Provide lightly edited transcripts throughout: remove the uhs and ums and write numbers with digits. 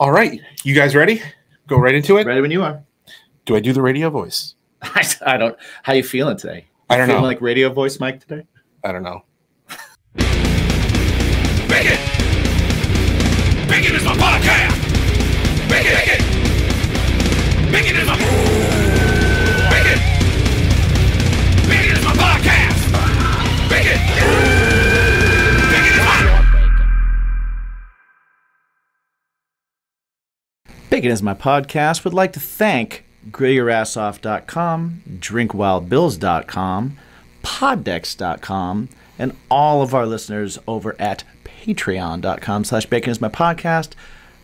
All right, you guys ready? Go right into it. Ready when you are. Do I do the radio voice? I don't. How you feeling today? I don't know. Feeling like radio voice Mike today? I don't know. Bacon! Bacon is my podcast! Bacon! Bacon is my... Bacon! Bacon is my podcast! Bacon! Bacon is my... Bacon is my podcast. Would like to thank grillyourassoff.com, drinkwildbills.com, poddex.com, and all of our listeners over at patreon.com/baconismypodcast.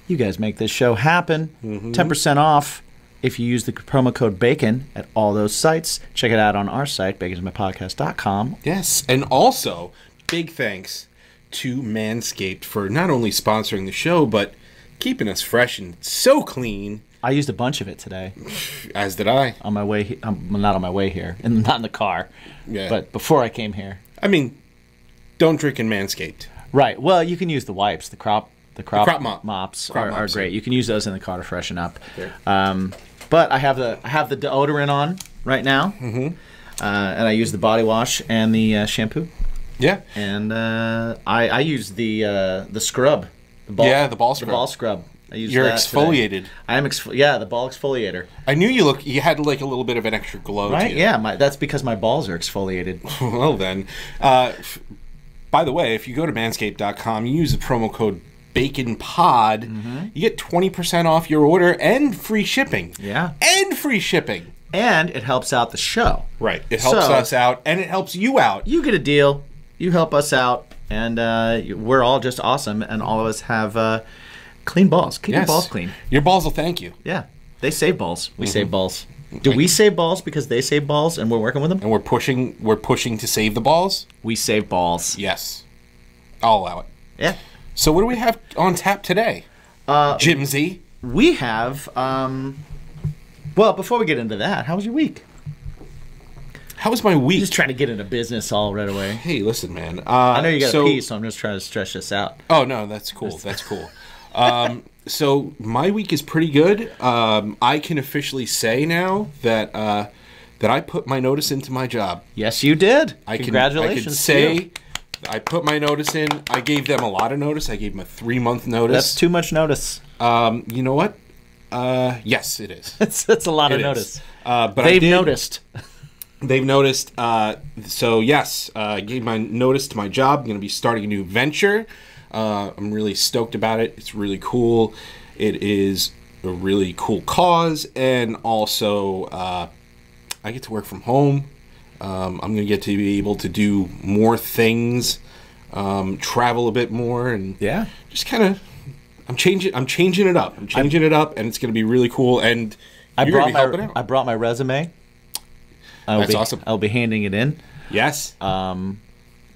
You guys make this show happen. 10% off if you use the promo code BACON at all those sites. Check it out on our site, baconismypodcast.com. Yes, and also big thanks to Manscaped for not only sponsoring the show, but keeping us fresh and so clean. I used a bunch of it today. As did I. On my way, not on my way here, and not in the car, but before I came here. I mean, don't drink in Manscaped. Right. Well, you can use the wipes, the crop mops are great. You can use those in the car to freshen up. But I have the deodorant on right now, and I use the body wash and the shampoo. Yeah. And I use the scrub. The ball scrub. The ball scrub. I use You're that exfoliated. Today. I am the ball exfoliator. I knew you had like a little bit of an extra glow. Right? To you. Yeah. That's because my balls are exfoliated. Well then, by the way, if you go to manscaped.com, you use the promo code BACONPOD, you get 20% off your order and free shipping. Yeah. And free shipping. And it helps out the show. Right. It helps us out, and it helps you out. You get a deal. You help us out, and we're all just awesome, and all of us have clean balls. Keep your balls clean. Your balls will thank you. Yeah. They save balls. We save balls. Do we save balls because they save balls and we're working with them? And we're pushing to save the balls? We save balls. Yes. I'll allow it. Yeah. So what do we have on tap today? Jimsy? We have, well, before we get into that, how was your week? How was my week? Just trying to get into business all right away. Hey, listen, man. I know you got to pee, so I'm just trying to stretch this out. Oh, no, that's cool. That's cool. So my week is pretty good. I can officially say now that I put my notice into my job. Yes, you did. Congratulations. I can say I put my notice in. I gave them a lot of notice. I gave them a 3-month notice. That's too much notice. You know what? Yes, it is. It's a lot of notice. But they've noticed. They've noticed. So yes, I gave my notice to my job. I'm going to be starting a new venture. I'm really stoked about it. It's really cool. It is a really cool cause, and also I get to work from home. I'm going to get to be able to do more things, travel a bit more, and just kind of. I'm changing it up. I'm changing it up, and it's going to be really cool. And I brought my resume. That's awesome. I'll be handing it in. Yes.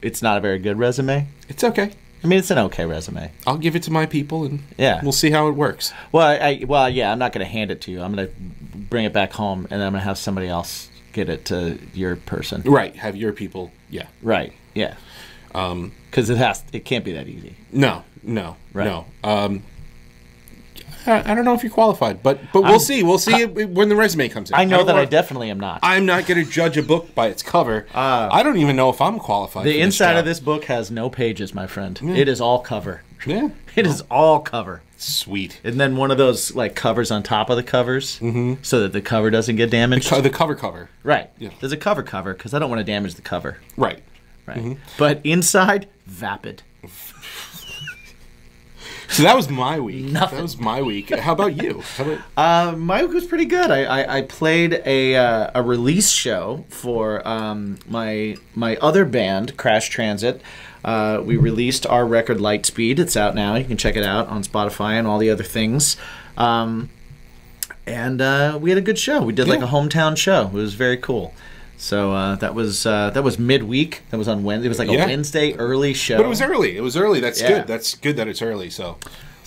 It's not a very good resume. It's okay. I mean, it's an okay resume. I'll give it to my people, and we'll see how it works. Well, I'm not going to hand it to you. I'm going to bring it back home, and then I'm going to have somebody else get it to your person. Right. Have your people. Yeah. Right. Yeah. Because it can't be that easy. No. Right. No. I don't know if you're qualified, but we'll see. We'll see when the resume comes in. I know that I definitely am not. I'm not going to judge a book by its cover. I don't even know if I'm qualified. The inside of this book has no pages, my friend. Yeah. It is all cover. Yeah. It is all cover. Sweet. And then one of those like covers on top of the covers, so that the cover doesn't get damaged. The cover. Right. Yeah. There's a cover because I don't want to damage the cover. Right. But inside, vapid. So that was my week. Nothing. That was my week. How about you? My week was pretty good. I played a release show for my other band, Crash Transit. We released our record Lightspeed. It's out now. You can check it out on Spotify and all the other things. And we had a good show. We did like a hometown show. It was very cool. So that was midweek. That was on Wednesday. It was like a Wednesday early show. But it was early. That's good. That's good that it's early. So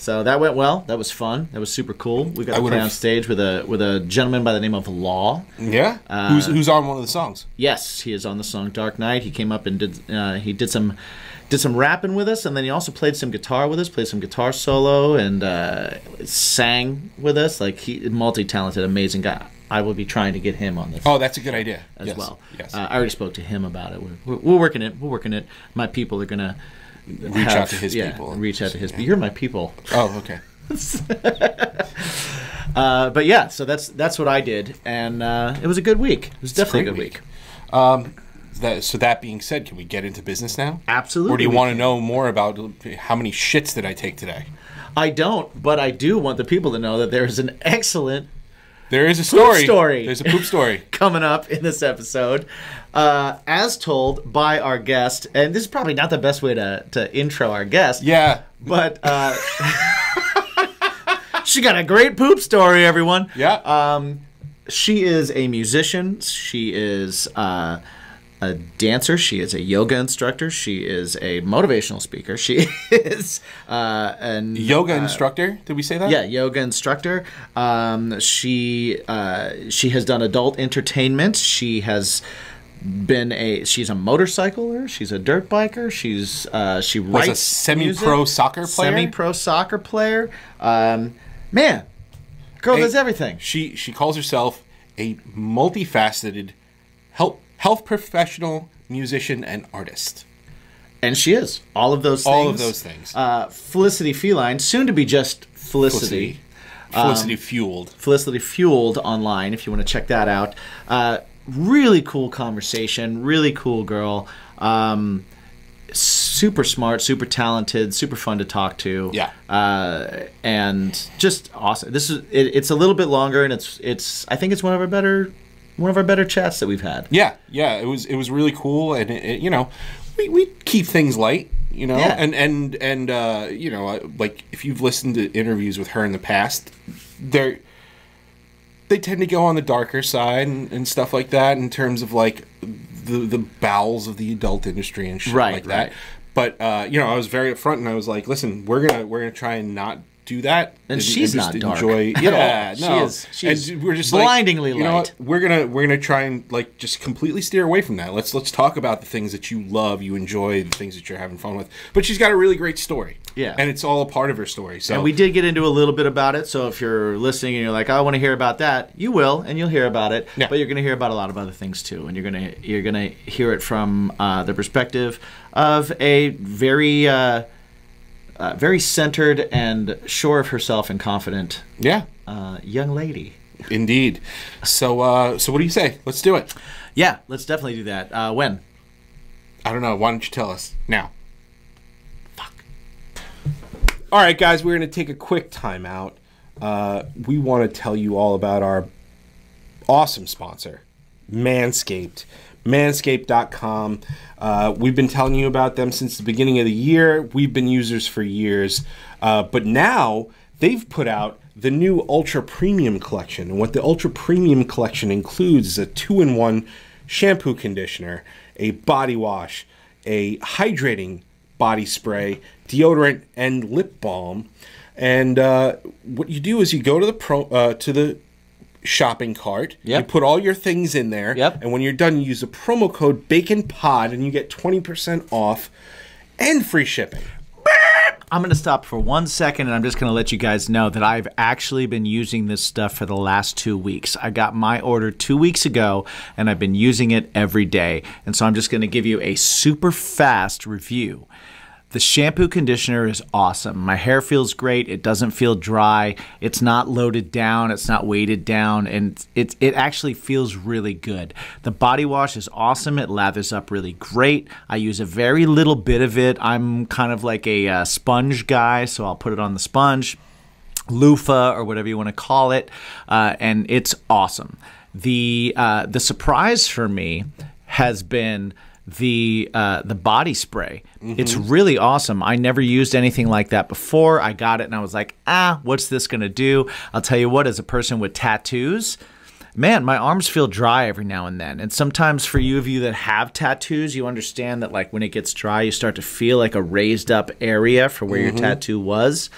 So that went well. That was fun. That was super cool. We got to play on stage with a gentleman by the name of Law. Yeah. Who's on one of the songs? Yes, he is on the song Dark Night. He came up and did some rapping with us, and then he also played some guitar with us, played some guitar solo, and sang with us. Like, he multi-talented, amazing guy. I will be trying to get him on this. Oh, that's a good idea as well. Yes. I already spoke to him about it. We're working it. We're working it. My people are gonna reach out to his people. Reach out to his people. You're my people. Oh, okay. But yeah, so that's what I did, and it was a good week. It was definitely a good week. So that being said, can we get into business now? Absolutely. Or do you want to know more about how many shits did I take today? I don't, but I do want the people to know that there is an excellent There is a story. story. There's a poop story. Coming up in this episode. As told by our guest, and this is probably not the best way to intro our guest. Yeah. But she got a great poop story, everyone. Yeah. She is a musician. She is a dancer. She is a yoga instructor. She is a motivational speaker. She is an yoga instructor. Did we say that? Yeah, yoga instructor. She has done adult entertainment. She's a motorcycler. She's a dirt biker. She writes a semi-pro music. soccer player. Semi-pro soccer player. Man, girl does everything. She calls herself a multi-faceted health professional, musician, and artist. And she is. All of those things. All of those things. Felicity Feline, soon to be just Felicity. Felicity Fueled. Felicity Fueled online, if you want to check that out. Really cool conversation. Really cool girl. Super smart, super talented, super fun to talk to. Yeah. And just awesome. It's a little bit longer, and it's I think it's one of our better chats that we've had. Yeah, it was really cool, and we keep things light, Yeah. and like if you've listened to interviews with her in the past, they tend to go on the darker side and stuff like that in terms of like the bowels of the adult industry and shit like that. Right. But I was very upfront, and I was like, listen, we're gonna try and not do that, and she's just not dark. Enjoy, yeah, no, she is. And we're just blindingly like, you know light. what? We're gonna try and like just completely steer away from that. Let's talk about the things that you love, you enjoy, the things that you're having fun with. But she's got a really great story, and it's all a part of her story. So, and we did get into a little bit about it. So if you're listening and you're like, I want to hear about that, you will, and you'll hear about it. Yeah. But you're gonna hear about a lot of other things too, and you're gonna hear it from the perspective of a very centered and sure of herself and confident young lady. Indeed. So what do you say? Let's do it. Yeah, let's definitely do that. When? I don't know. Why don't you tell us now? Fuck. All right, guys, we're going to take a quick time out. We want to tell you all about our awesome sponsor, Manscaped. Manscaped.com. We've been telling you about them since the beginning of the year. We've been users for years. But now they've put out the new Ultra Premium Collection. And what the Ultra Premium Collection includes is a 2-in-1 shampoo conditioner, a body wash, a hydrating body spray, deodorant, and lip balm. And what you do is you go to the shopping cart. Yep. You put all your things in there. Yep. And when you're done, you use the promo code BACONPOD and you get 20% off and free shipping. I'm going to stop for 1 second, and I'm just going to let you guys know that I've actually been using this stuff for the last 2 weeks. I got my order 2 weeks ago, and I've been using it every day. And so I'm just going to give you a super fast review. The shampoo conditioner is awesome. My hair feels great. It doesn't feel dry. It's not loaded down. It's not weighted down. And it actually feels really good. The body wash is awesome. It lathers up really great. I use a very little bit of it. I'm kind of like a sponge guy, so I'll put it on the sponge, loofah, or whatever you want to call it. And it's awesome. The surprise for me has been the body spray. Mm-hmm. It's really awesome. I never used anything like that before. I got it and I was like, what's this gonna do? I'll tell you what, as a person with tattoos, man, my arms feel dry every now and then. And sometimes for you that have tattoos, you understand that like when it gets dry, you start to feel like a raised up area for where your tattoo was.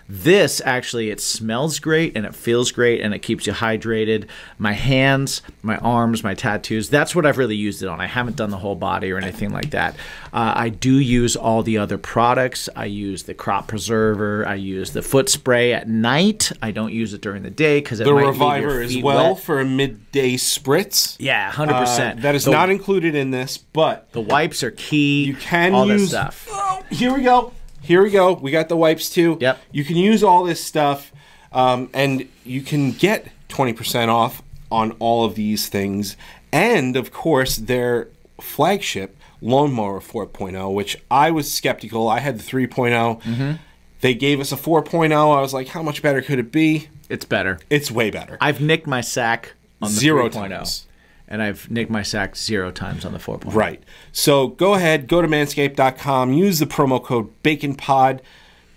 This actually, it smells great and it feels great and it keeps you hydrated. My hands, my arms, my tattoos, that's what I've really used it on. I haven't done the whole body or anything like that. I do use all the other products. I use the crop preserver. I use the foot spray at night. I don't use it during the day because it might leave your Reviver as feet well wet. for a midday spritz. Yeah, 100%. That is not included in this, but the wipes are key. you can all use this stuff. Oh, here we go. Here we go. We got the wipes too. Yep. You can use all this stuff, and you can get 20% off on all of these things. And of course, their flagship Lawnmower 4.0, which I was skeptical. I had the 3.0. They gave us a 4.0. I was like, how much better could it be? It's better. It's way better. I've nicked my sack on the 0 3.0. times. And I've nicked my sack 0 times on the 4.0. Right. So go ahead, go to manscaped.com, use the promo code BACONPOD,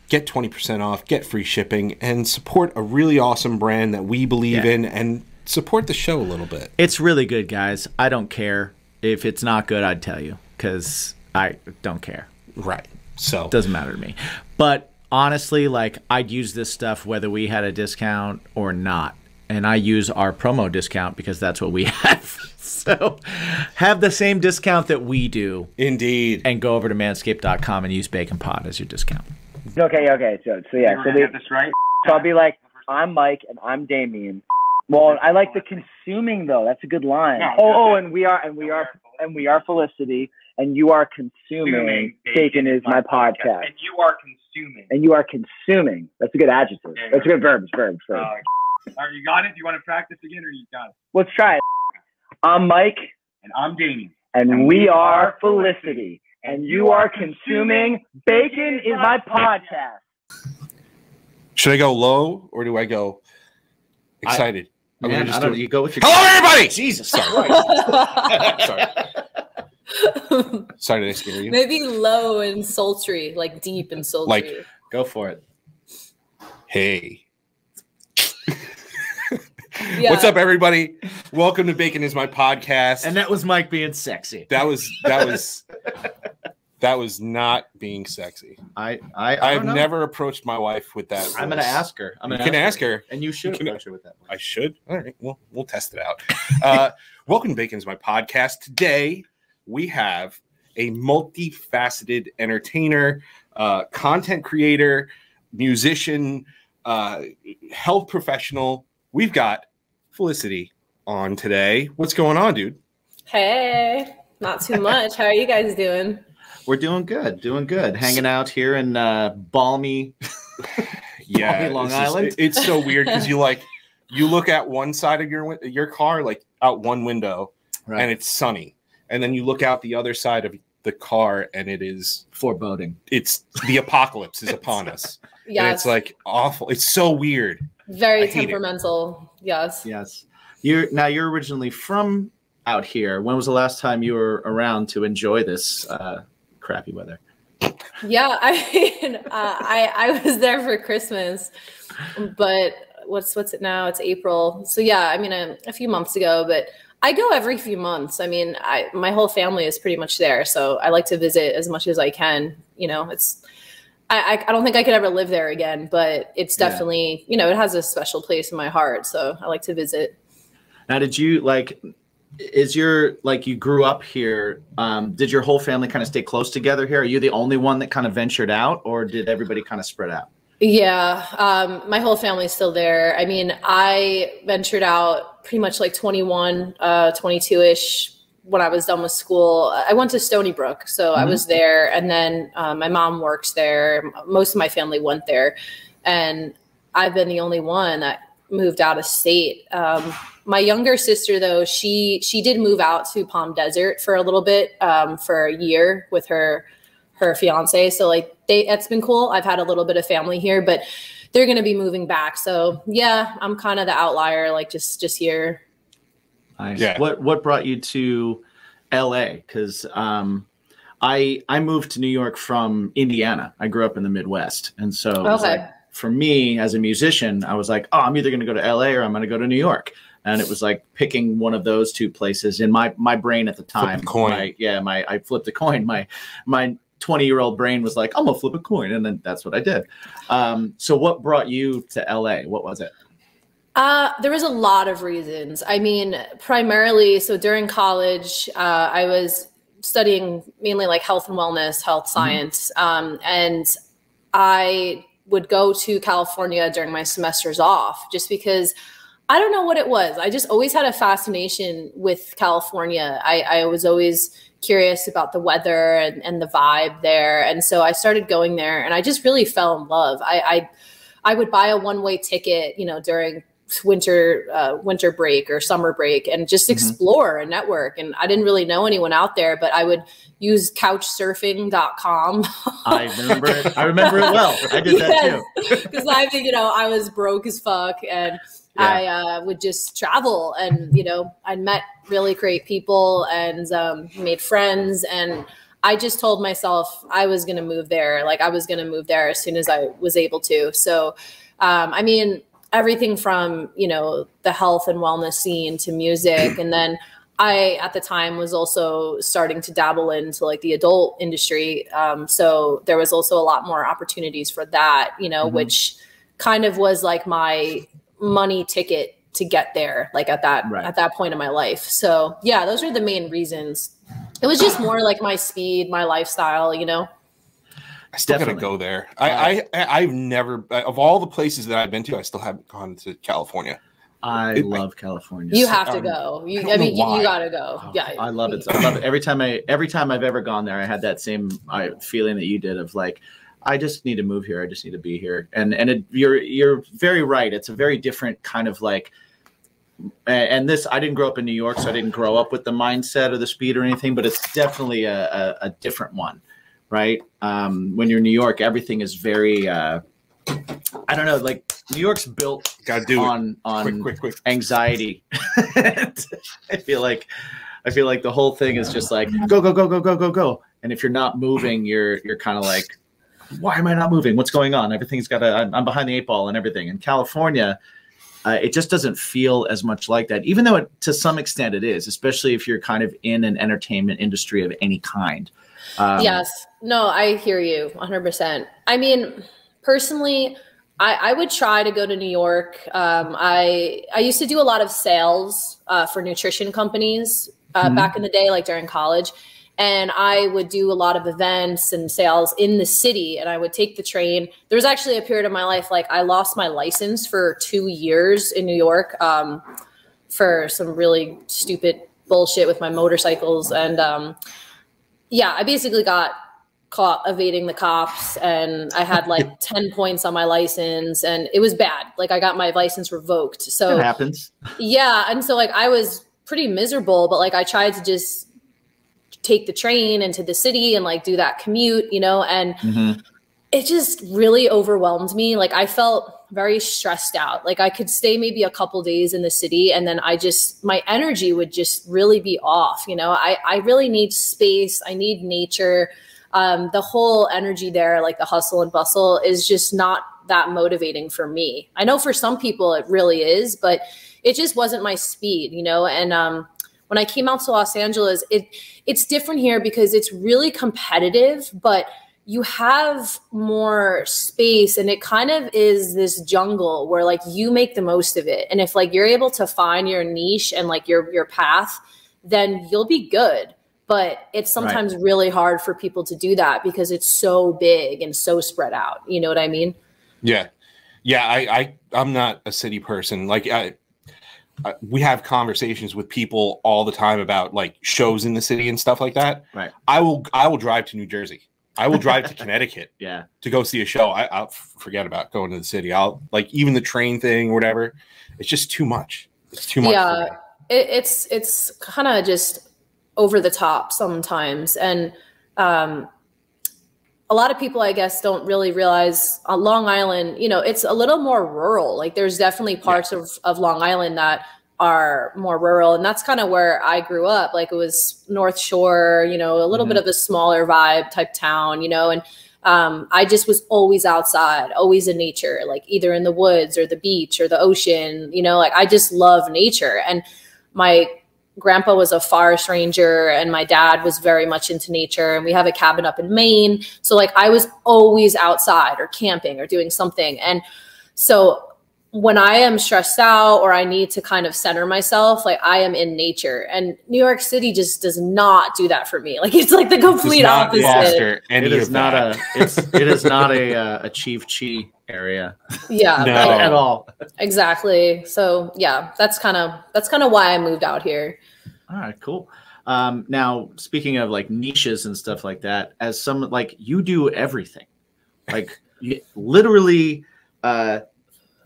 get 20% off, get free shipping, and support a really awesome brand that we believe in, and support the show a little bit. It's really good, guys. I don't care. If it's not good, I'd tell you, because I don't care. Right. So It doesn't matter to me. But honestly, like, I'd use this stuff whether we had a discount or not. And I use our promo discount because that's what we have. So have the same discount that we do. Indeed. And go over to manscaped.com and use BaconPod as your discount. Okay. So yeah. So Get this right. So I'll be like, I'm Mike and I'm Damien. Well, I like the consuming though. That's a good line. No, and we are Felicity, and you are consuming. Bacon is my podcast. And you are consuming. And you are consuming. That's a good adjective. Yeah, That's a good verb. Verb. All right, you got it? Do you want to practice again, or you got it? Let's try it. I'm Mike, And I'm Damien. and we are Felicity, and you are consuming. Bacon is my podcast. Should I go low or do I go excited? I'm Man, gonna just I don't do- you go with your Hello, everybody! Jesus. Sorry. Sorry, did I scare you? Maybe low and sultry, like deep and sultry. Like- Go for it. Hey. Yeah. What's up, everybody? Welcome to Bacon is My Podcast. And that was Mike being sexy. that was not being sexy. I've I've never approached my wife with that. I'm going to ask her. You can ask her. And you should You can- approach her with that. I should. All right. Well, we'll test it out. Welcome to Bacon's My Podcast. Today, we have a multifaceted entertainer, content creator, musician, health professional. We've got Felicity on today. What's going on, dude? Hey, not too much. How are you guys doing? We're doing good. Hanging out here in balmy Yeah, Long it's just- Island. it's so weird because you look at one side of your car, like out one window, and it's sunny, and then you look out the other side of the car, and it is foreboding. it's the apocalypse is upon us. Yes. And it's like awful. It's so weird. Very I hate it. temperamental. Yes. Yes. You're originally from out here. When was the last time you were around to enjoy this crappy weather? Yeah. I mean, I was there for Christmas, but what's it now? It's April. So yeah, I mean, a few months ago, but I go every few months. I mean, my whole family is pretty much there. So I like to visit as much as I can. You know, I don't think I could ever live there again, but it's definitely, you know, it has a special place in my heart. So I like to visit. Now, did you you grew up here? Did your whole family kind of stay close together here? Are you the only one that kind of ventured out, or did everybody kind of spread out? Yeah. My whole family's still there. I mean, I ventured out pretty much like 21, 22-ish when I was done with school. I went to Stony Brook, so I was there. And then my mom works there. Most of my family went there. And I've been the only one that moved out of state. My younger sister, though, she did move out to Palm Desert for a little bit, for a year with her fiance. So like that's been cool. I've had a little bit of family here, but they're going to be moving back. So yeah, I'm kind of the outlier, like just here. Nice. Yeah. What brought you to LA? Because I moved to New York from Indiana. I grew up in the Midwest, and so it was like, for me as a musician, I was like, oh, I'm either going to go to LA or I'm going to go to New York. And it was like picking one of those two places in my brain at the time. Flip a coin. I flipped a coin. My 20-year-old brain was like, I'm gonna flip a coin, and then that's what I did. So what brought you to LA? What was it? There was a lot of reasons. I mean, primarily, so during college, I was studying mainly like health and wellness, health science, and I would go to California during my semesters off just because I don't know what it was. I just always had a fascination with California. I was always curious about the weather and the vibe there. And so I started going there and I just really fell in love. I would buy a one-way ticket, you know, during winter break or summer break and just explore and network. And I didn't really know anyone out there, but I would use couchsurfing.com. I remember it. I remember it well. I did that too. Because I think, you know, I was broke as fuck and I would just travel and, you know, I met really great people and made friends. And I just told myself I was going to move there. Like I was going to move there as soon as I was able to. So, I mean, everything from, you know, the health and wellness scene to music. And then I, at the time, was also starting to dabble into like the adult industry. So there was also a lot more opportunities for that, you know, which kind of was like my money ticket to get there, like at that point in my life. So yeah, those are the main reasons. It was just more like my speed, my lifestyle, you know. I still gotta go there. I've never, of all the places that I've been to, I still haven't gone to California. I love California. You have to go. You gotta go. Oh, Yeah, I love it. I love it. Every time I've ever gone there, I had that same feeling that you did of like, I just need to move here. I just need to be here. And you're very right. It's a very different kind of like. And this, I didn't grow up in New York, so I didn't grow up with the mindset or the speed or anything. But it's definitely a different one. Right. When you're in New York, everything is very, I don't know, like New York's built on quick anxiety. I feel like the whole thing is just like, go. And if you're not moving, you're kind of like, why am I not moving? What's going on? Everything's I'm behind the 8 ball and everything. In California, it just doesn't feel as much like that, even though to some extent it is, especially if you're kind of in an entertainment industry of any kind. Yes. No, I hear you 100%. I mean, personally, I would try to go to New York. I used to do a lot of sales for nutrition companies back in the day, like during college. And I would do a lot of events and sales in the city, and I would take the train. There was actually a period of my life, like I lost my license for 2 years in New York for some really stupid bullshit with my motorcycles. And yeah, I basically got caught evading the cops, and I had like 10 points on my license, and it was bad. Like I got my license revoked. So it happens. Yeah. And so like I was pretty miserable, but like I tried to just take the train into the city and like do that commute, you know, and it just really overwhelmed me. Like I felt very stressed out. Like I could stay maybe a couple days in the city and then my energy would just really be off. You know, I really need space. I need nature. The whole energy there, like the hustle and bustle, is just not that motivating for me. I know for some people it really is, but it just wasn't my speed, you know? And, when I came out to Los Angeles, it's different here because it's really competitive, but you have more space, and it kind of is this jungle where like you make the most of it. And if like you're able to find your niche and like your path, then you'll be good. But it's sometimes really hard for people to do that because it's so big and so spread out. You know what I mean? Yeah. Yeah. I'm not a city person. Like we have conversations with people all the time about like shows in the city and stuff like that. Right. I will drive to New Jersey. I will drive to Connecticut. To go see a show. I'll forget about going to the city. I'll like even the train thing or whatever. It's just too much. It's too much. Yeah. It's kind of just over the top sometimes. And, a lot of people, I guess, don't really realize on Long Island, you know, it's a little more rural. Like there's definitely parts of Long Island that are more rural. And that's kind of where I grew up. Like it was North Shore, you know, a little bit of a smaller vibe type town, you know, and I just was always outside, always in nature, like either in the woods or the beach or the ocean, you know, like I just love nature. And my grandpa was a forest ranger and my dad was very much into nature, and we have a cabin up in Maine. So like I was always outside or camping or doing something. And so when I am stressed out or I need to kind of center myself, like I am in nature, and New York City just does not do that for me. Like it's like the complete opposite. It is not a Chief Chi area. Yeah, No. At all. exactly. So yeah, that's kind of why I moved out here. All right, cool. Now speaking of like niches and stuff like that, as some like you do everything, like you literally.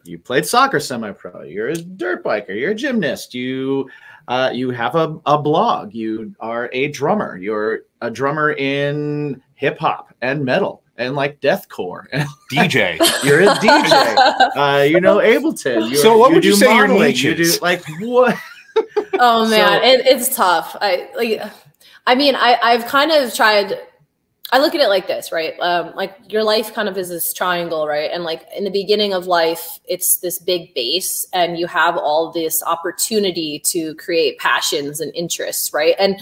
You played soccer semi-pro. You're a dirt biker. You're a gymnast. You have a blog. You are a drummer. You're a drummer in hip hop and metal and like deathcore. DJ. You're a DJ. You know Ableton. So what would you say your modeling. niche You do is? like what? Oh man, So- it's tough. I've kind of tried. I look at it like this, right? Like your life kind of is this triangle, right? And like in the beginning of life, it's this big base and you have all this opportunity to create passions and interests, right? And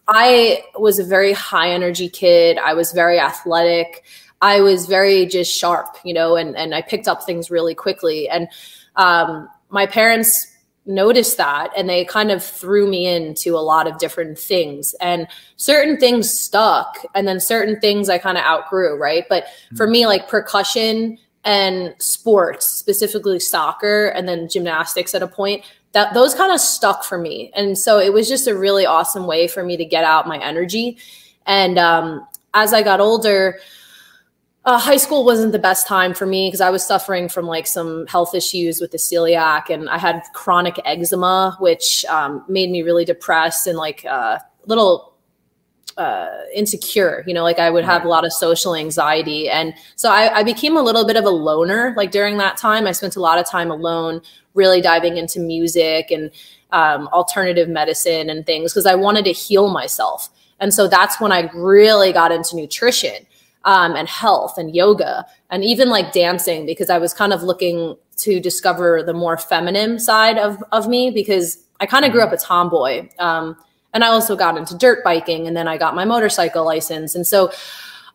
I was a very high energy kid. I was very athletic. I was very just sharp, you know, and I picked up things really quickly. And my parents noticed that, and they kind of threw me into a lot of different things, and certain things stuck and then certain things I kind of outgrew, right? But for me, like percussion and sports, specifically soccer and then gymnastics at a point, that those kind of stuck for me. And so it was just a really awesome way for me to get out my energy. And as I got older, high school wasn't the best time for me because I was suffering from like some health issues with the celiac, and I had chronic eczema, which made me really depressed and like a little insecure, you know, like I would have a lot of social anxiety. And so I became a little bit of a loner. Like during that time, I spent a lot of time alone, really diving into music and alternative medicine and things because I wanted to heal myself. And so that's when I really got into nutrition. And health and yoga and even like dancing, because I was kind of looking to discover the more feminine side of me, because I kind of grew up a tomboy. And I also got into dirt biking, and then I got my motorcycle license. And so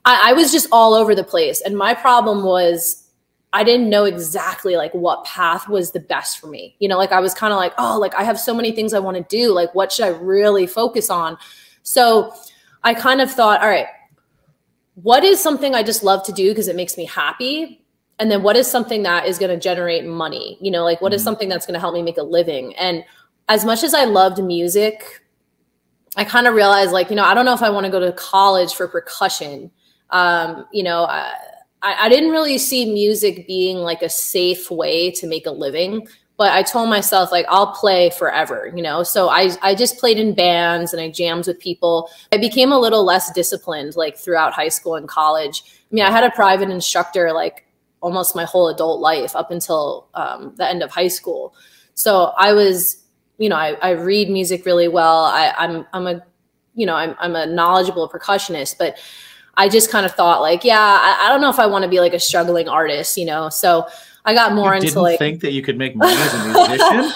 I was just all over the place. And my problem was I didn't know exactly like what path was the best for me. You know, like I was kind of like, oh, like I have so many things I want to do. Like, what should I really focus on? So I kind of thought, all right, what is something I just love to do because it makes me happy? And then what is something that is going to generate money? You know, like what is something that's going to help me make a living? And as much as I loved music, I kind of realized like, you know, I don't know if I want to go to college for percussion. You know, I didn't really see music being like a safe way to make a living. But I told myself, like, I'll play forever, you know? So I just played in bands and I jammed with people. I became a little less disciplined, like, throughout high school and college. I mean, I had a private instructor, like, almost my whole adult life up until the end of high school. So I was, you know, I read music really well. I'm a knowledgeable percussionist, but I just kind of thought, like, yeah, I don't know if I want to be, like, a struggling artist, you know? So I got more into like. Think that you could make money as a musician?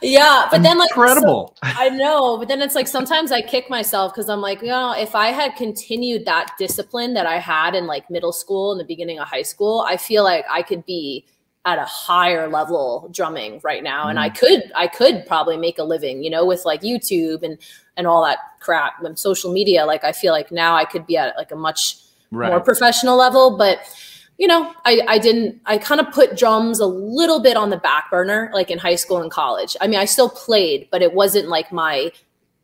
Yeah, but then like incredible. So, I know, but then it's like sometimes I kick myself because I'm like, you know, if I had continued that discipline that I had in like middle school and the beginning of high school, I feel like I could be at a higher level drumming right now, and I could probably make a living, you know, with like YouTube and all that crap and social media. Like I feel like now I could be at like a much more professional level, but. You know, I kind of put drums a little bit on the back burner, like in high school and college. I mean, I still played, but it wasn't like my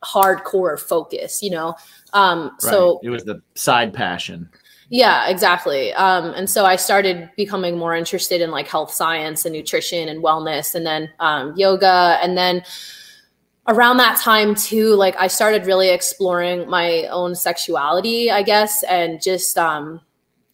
hardcore focus, you know? So it was the side passion. Yeah, exactly. And so I started becoming more interested in like health science and nutrition and wellness, and then yoga. And then around that time too, like I started really exploring my own sexuality, I guess, and just,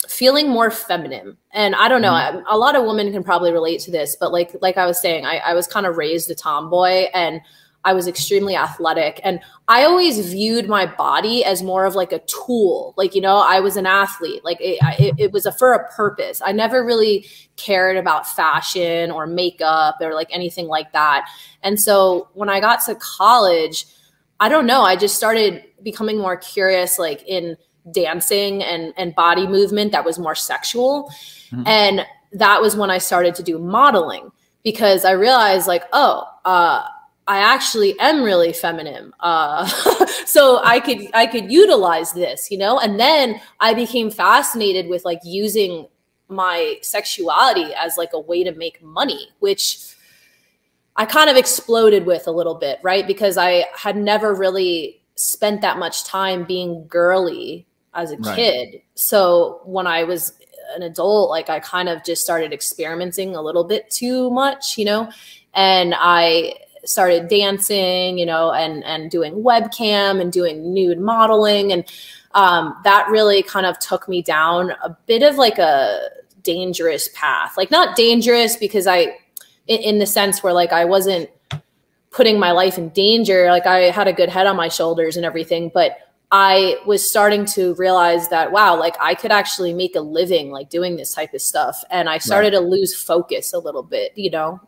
feeling more feminine. And I don't know, a lot of women can probably relate to this, but like I was saying, I was kind of raised a tomboy, and I was extremely athletic. And I always viewed my body as more of like a tool. Like, you know, I was an athlete, like it was for a purpose. I never really cared about fashion or makeup or like anything like that. And so when I got to college, I don't know. I just started becoming more curious, like in dancing and body movement that was more sexual. Mm-hmm. And that was when I started to do modeling, because I realized like, I actually am really feminine. So I could utilize this, you know? And then I became fascinated with like using my sexuality as like a way to make money, which I kind of exploded with a little bit, right? Because I had never really spent that much time being girly as a kid. So when I was an adult, like I kind of just started experimenting a little bit too much, you know? And I started dancing, you know, and doing webcam and doing nude modeling. And that really kind of took me down a bit of like a dangerous path. Like not dangerous because in the sense where like I wasn't putting my life in danger. Like I had a good head on my shoulders and everything, but I was starting to realize that, wow, like I could actually make a living like doing this type of stuff. And I started to lose focus a little bit, you know?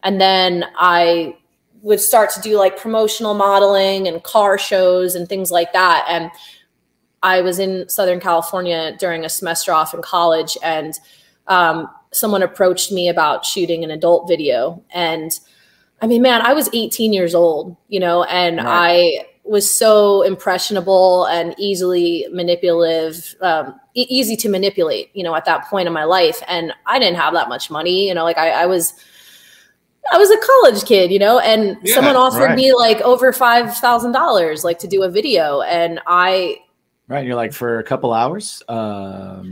And then I would start to do like promotional modeling and car shows and things like that. And I was in Southern California during a semester off in college, and someone approached me about shooting an adult video. And I mean, man, I was 18 years old, you know, and I was so impressionable and easily manipulative, easy to manipulate, you know, at that point in my life. And I didn't have that much money, you know, like I was a college kid, you know, and someone offered me like over $5,000, like to do a video. And you're like, for a couple hours. And I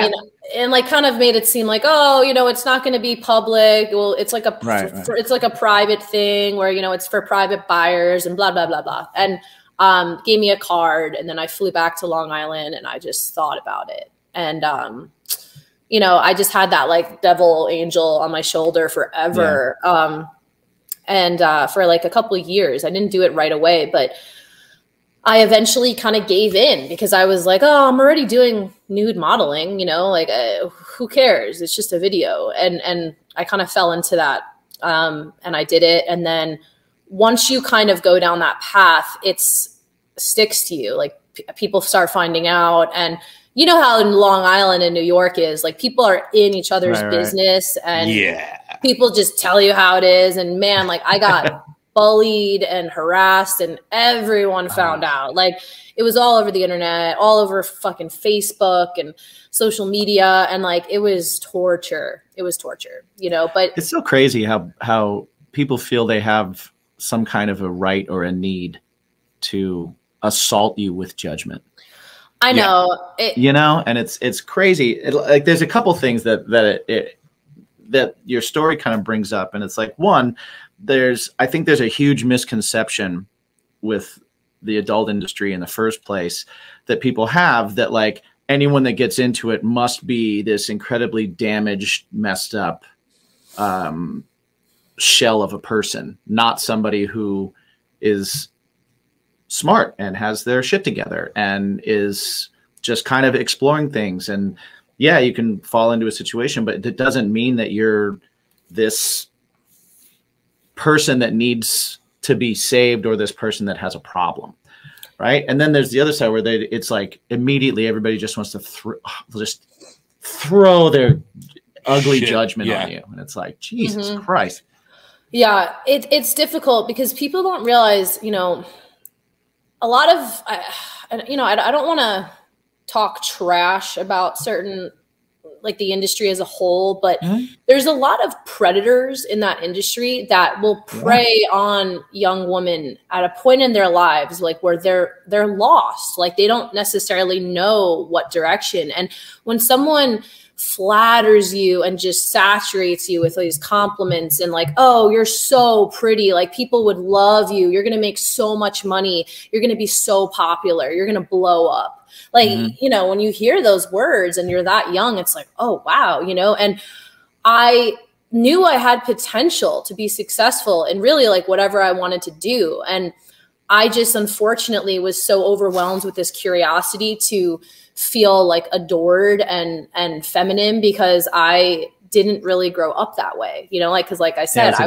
mean, and like kind of made it seem like, oh, you know, it's not going to be public. Well, it's like it's like a private thing where, you know, it's for private buyers and blah, blah, blah, blah. And gave me a card. And then I flew back to Long Island and I just thought about it. And, you know, I just had that like devil angel on my shoulder forever. And for like a couple of years, I didn't do it right away, but I eventually kind of gave in because I was like, oh, I'm already doing nude modeling, you know, like who cares? It's just a video. And I kind of fell into that. And I did it. And then once you kind of go down that path, it sticks to you. Like people start finding out. And you know how in Long Island and New York is, like people are in each other's business and people just tell you how it is. And man, like I got bullied and harassed and everyone found out. Like it was all over the internet, all over fucking Facebook and social media. And like, it was torture. It was torture, you know, but it's so crazy how people feel they have some kind of a right or a need to assault you with judgment. I know, you know, and it's crazy. Like there's a couple things that your story kind of brings up, and it's like, one, I think there's a huge misconception with the adult industry in the first place that people have, that like anyone that gets into it must be this incredibly damaged, messed up shell of a person, not somebody who is smart and has their shit together and is just kind of exploring things. And yeah, you can fall into a situation, but it doesn't mean that you're this person that needs to be saved or this person that has a problem. Right. And then there's the other side where it's like immediately everybody just wants to just throw their ugly judgment on you. And it's like, Jesus Christ. Yeah, it's difficult because people don't realize, you know, a lot of, you know, I don't want to talk trash about certain, like the industry as a whole, but there's a lot of predators in that industry that will prey on young women at a point in their lives, like where they're lost, like they don't necessarily know what direction. And when someone flatters you and just saturates you with these compliments and like, oh, you're so pretty, like people would love you, you're gonna make so much money, you're gonna be so popular, you're gonna blow up, like you know, when you hear those words and you're that young, it's like, oh wow, you know. And I knew I had potential to be successful in really like whatever I wanted to do, and I just unfortunately was so overwhelmed with this curiosity to feel like adored and feminine because I didn't really grow up that way, you know, like, cause like I said, it's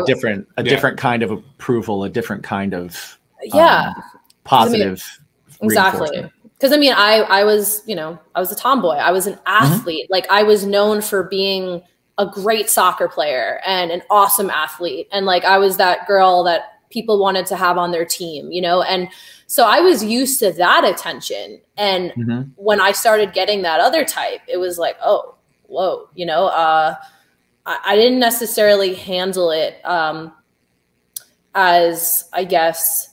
a different kind of approval, a different kind of Yeah. positive. Exactly. reinforcement. Because I mean, I was, you know, I was a tomboy. I was an athlete. Like I was known for being a great soccer player and an awesome athlete. And like I was that girl that people wanted to have on their team, you know? And so I was used to that attention. And when I started getting that other type, it was like, oh, whoa, you know, I didn't necessarily handle it as, I guess,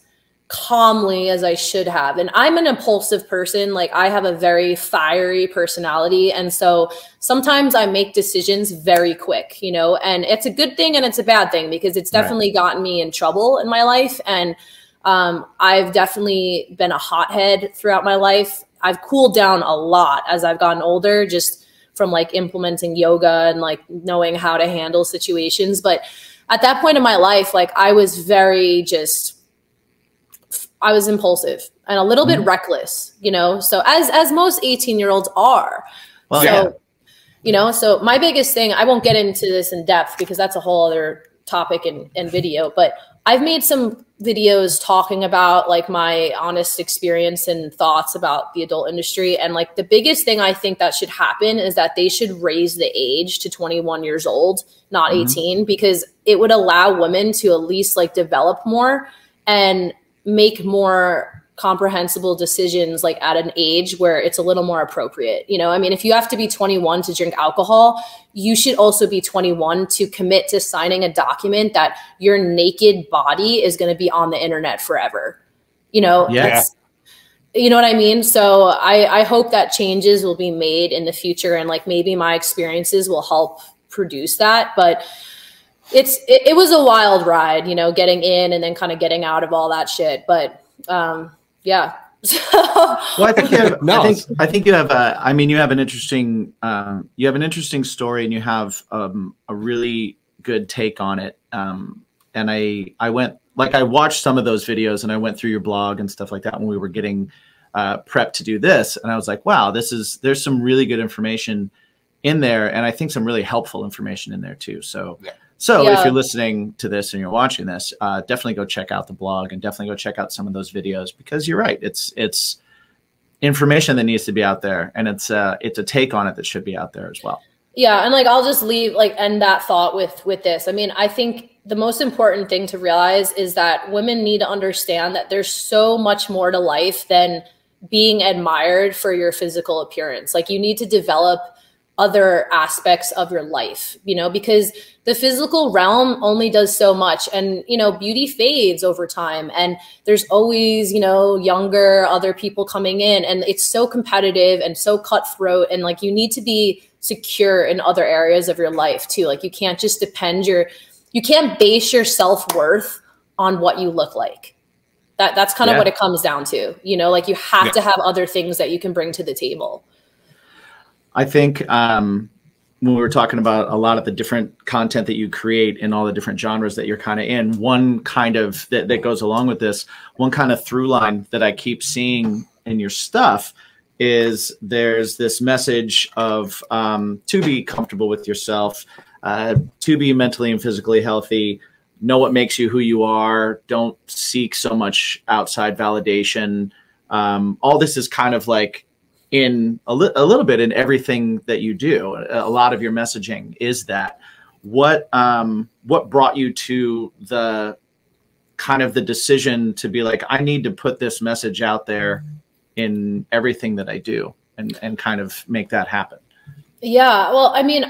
calmly as I should have. And I'm an impulsive person. Like I have a very fiery personality. And so sometimes I make decisions very quick, you know, and it's a good thing and it's a bad thing because it's definitely gotten me in trouble in my life. And I've definitely been a hothead throughout my life. I've cooled down a lot as I've gotten older, just from like implementing yoga and like knowing how to handle situations. But at that point in my life, like I was very I was impulsive and a little bit reckless, you know? So as most 18-year-olds are. Well, so, you know, so my biggest thing, I won't get into this in depth because that's a whole other topic and video, but I've made some videos talking about like my honest experience and thoughts about the adult industry. And like the biggest thing I think that should happen is that they should raise the age to 21 years old, not 18, because it would allow women to at least like develop more and make more comprehensible decisions like at an age where it's a little more appropriate. You know, I mean, if you have to be 21 to drink alcohol, you should also be 21 to commit to signing a document that your naked body is going to be on the internet forever. You know, you know what I mean? So I hope that changes will be made in the future. And like, maybe my experiences will help produce that, but it was a wild ride, you know, getting in and then kind of getting out of all that shit. But yeah. Well, I think you have, I think you have you have an interesting story and you have a really good take on it. And I watched some of those videos and I went through your blog and stuff like that when we were getting prepped to do this. And I was like, wow, there's some really good information in there. And I think some really helpful information in there too. So if you're listening to this and you're watching this, definitely go check out the blog and definitely go check out some of those videos, because you're right. It's information that needs to be out there, and it's a take on it that should be out there as well. Yeah. And like, I'll just end that thought with this. I mean, I think the most important thing to realize is that women need to understand that there's so much more to life than being admired for your physical appearance. Like, you need to develop other aspects of your life, you know, because the physical realm only does so much, and, you know, beauty fades over time, and there's always, you know, younger other people coming in, and it's so competitive and so cutthroat. And like, you need to be secure in other areas of your life too. Like, you can't just you can't base your self-worth on what you look like. That's kind of what it comes down to, you know, like, you have to have other things that you can bring to the table. I think when we were talking about a lot of the different content that you create in all the different genres that you're kind of in, one kind of that goes along with this, one kind of through line that I keep seeing in your stuff is there's this message of to be comfortable with yourself, to be mentally and physically healthy, know what makes you who you are, don't seek so much outside validation. All this is kind of like in a little bit in everything that you do. A lot of your messaging is that. What brought you to the kind of the decision to be like, I need to put this message out there in everything that I do and kind of make that happen? Yeah, well, I mean,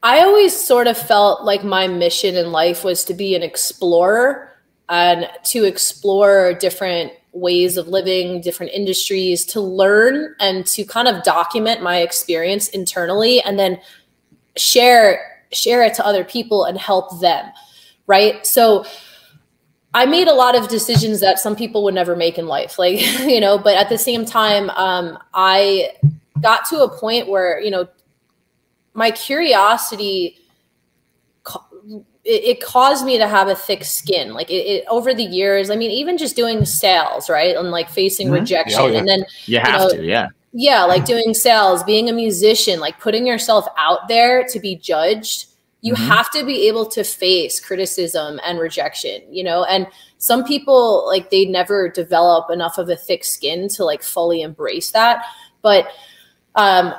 I always sort of felt like my mission in life was to be an explorer and to explore different ways of living, different industries, to learn and to kind of document my experience internally and then share it to other people and help them, right? So I made a lot of decisions that some people would never make in life, like, you know, but at the same time, I got to a point where, you know, my curiosity, it caused me to have a thick skin. Like it over the years, I mean, even just doing sales, right? And like facing rejection and then you have to. Yeah. Like doing sales, being a musician, like putting yourself out there to be judged, You have to be able to face criticism and rejection, you know, and some people, like, they never develop enough of a thick skin to like fully embrace that. But I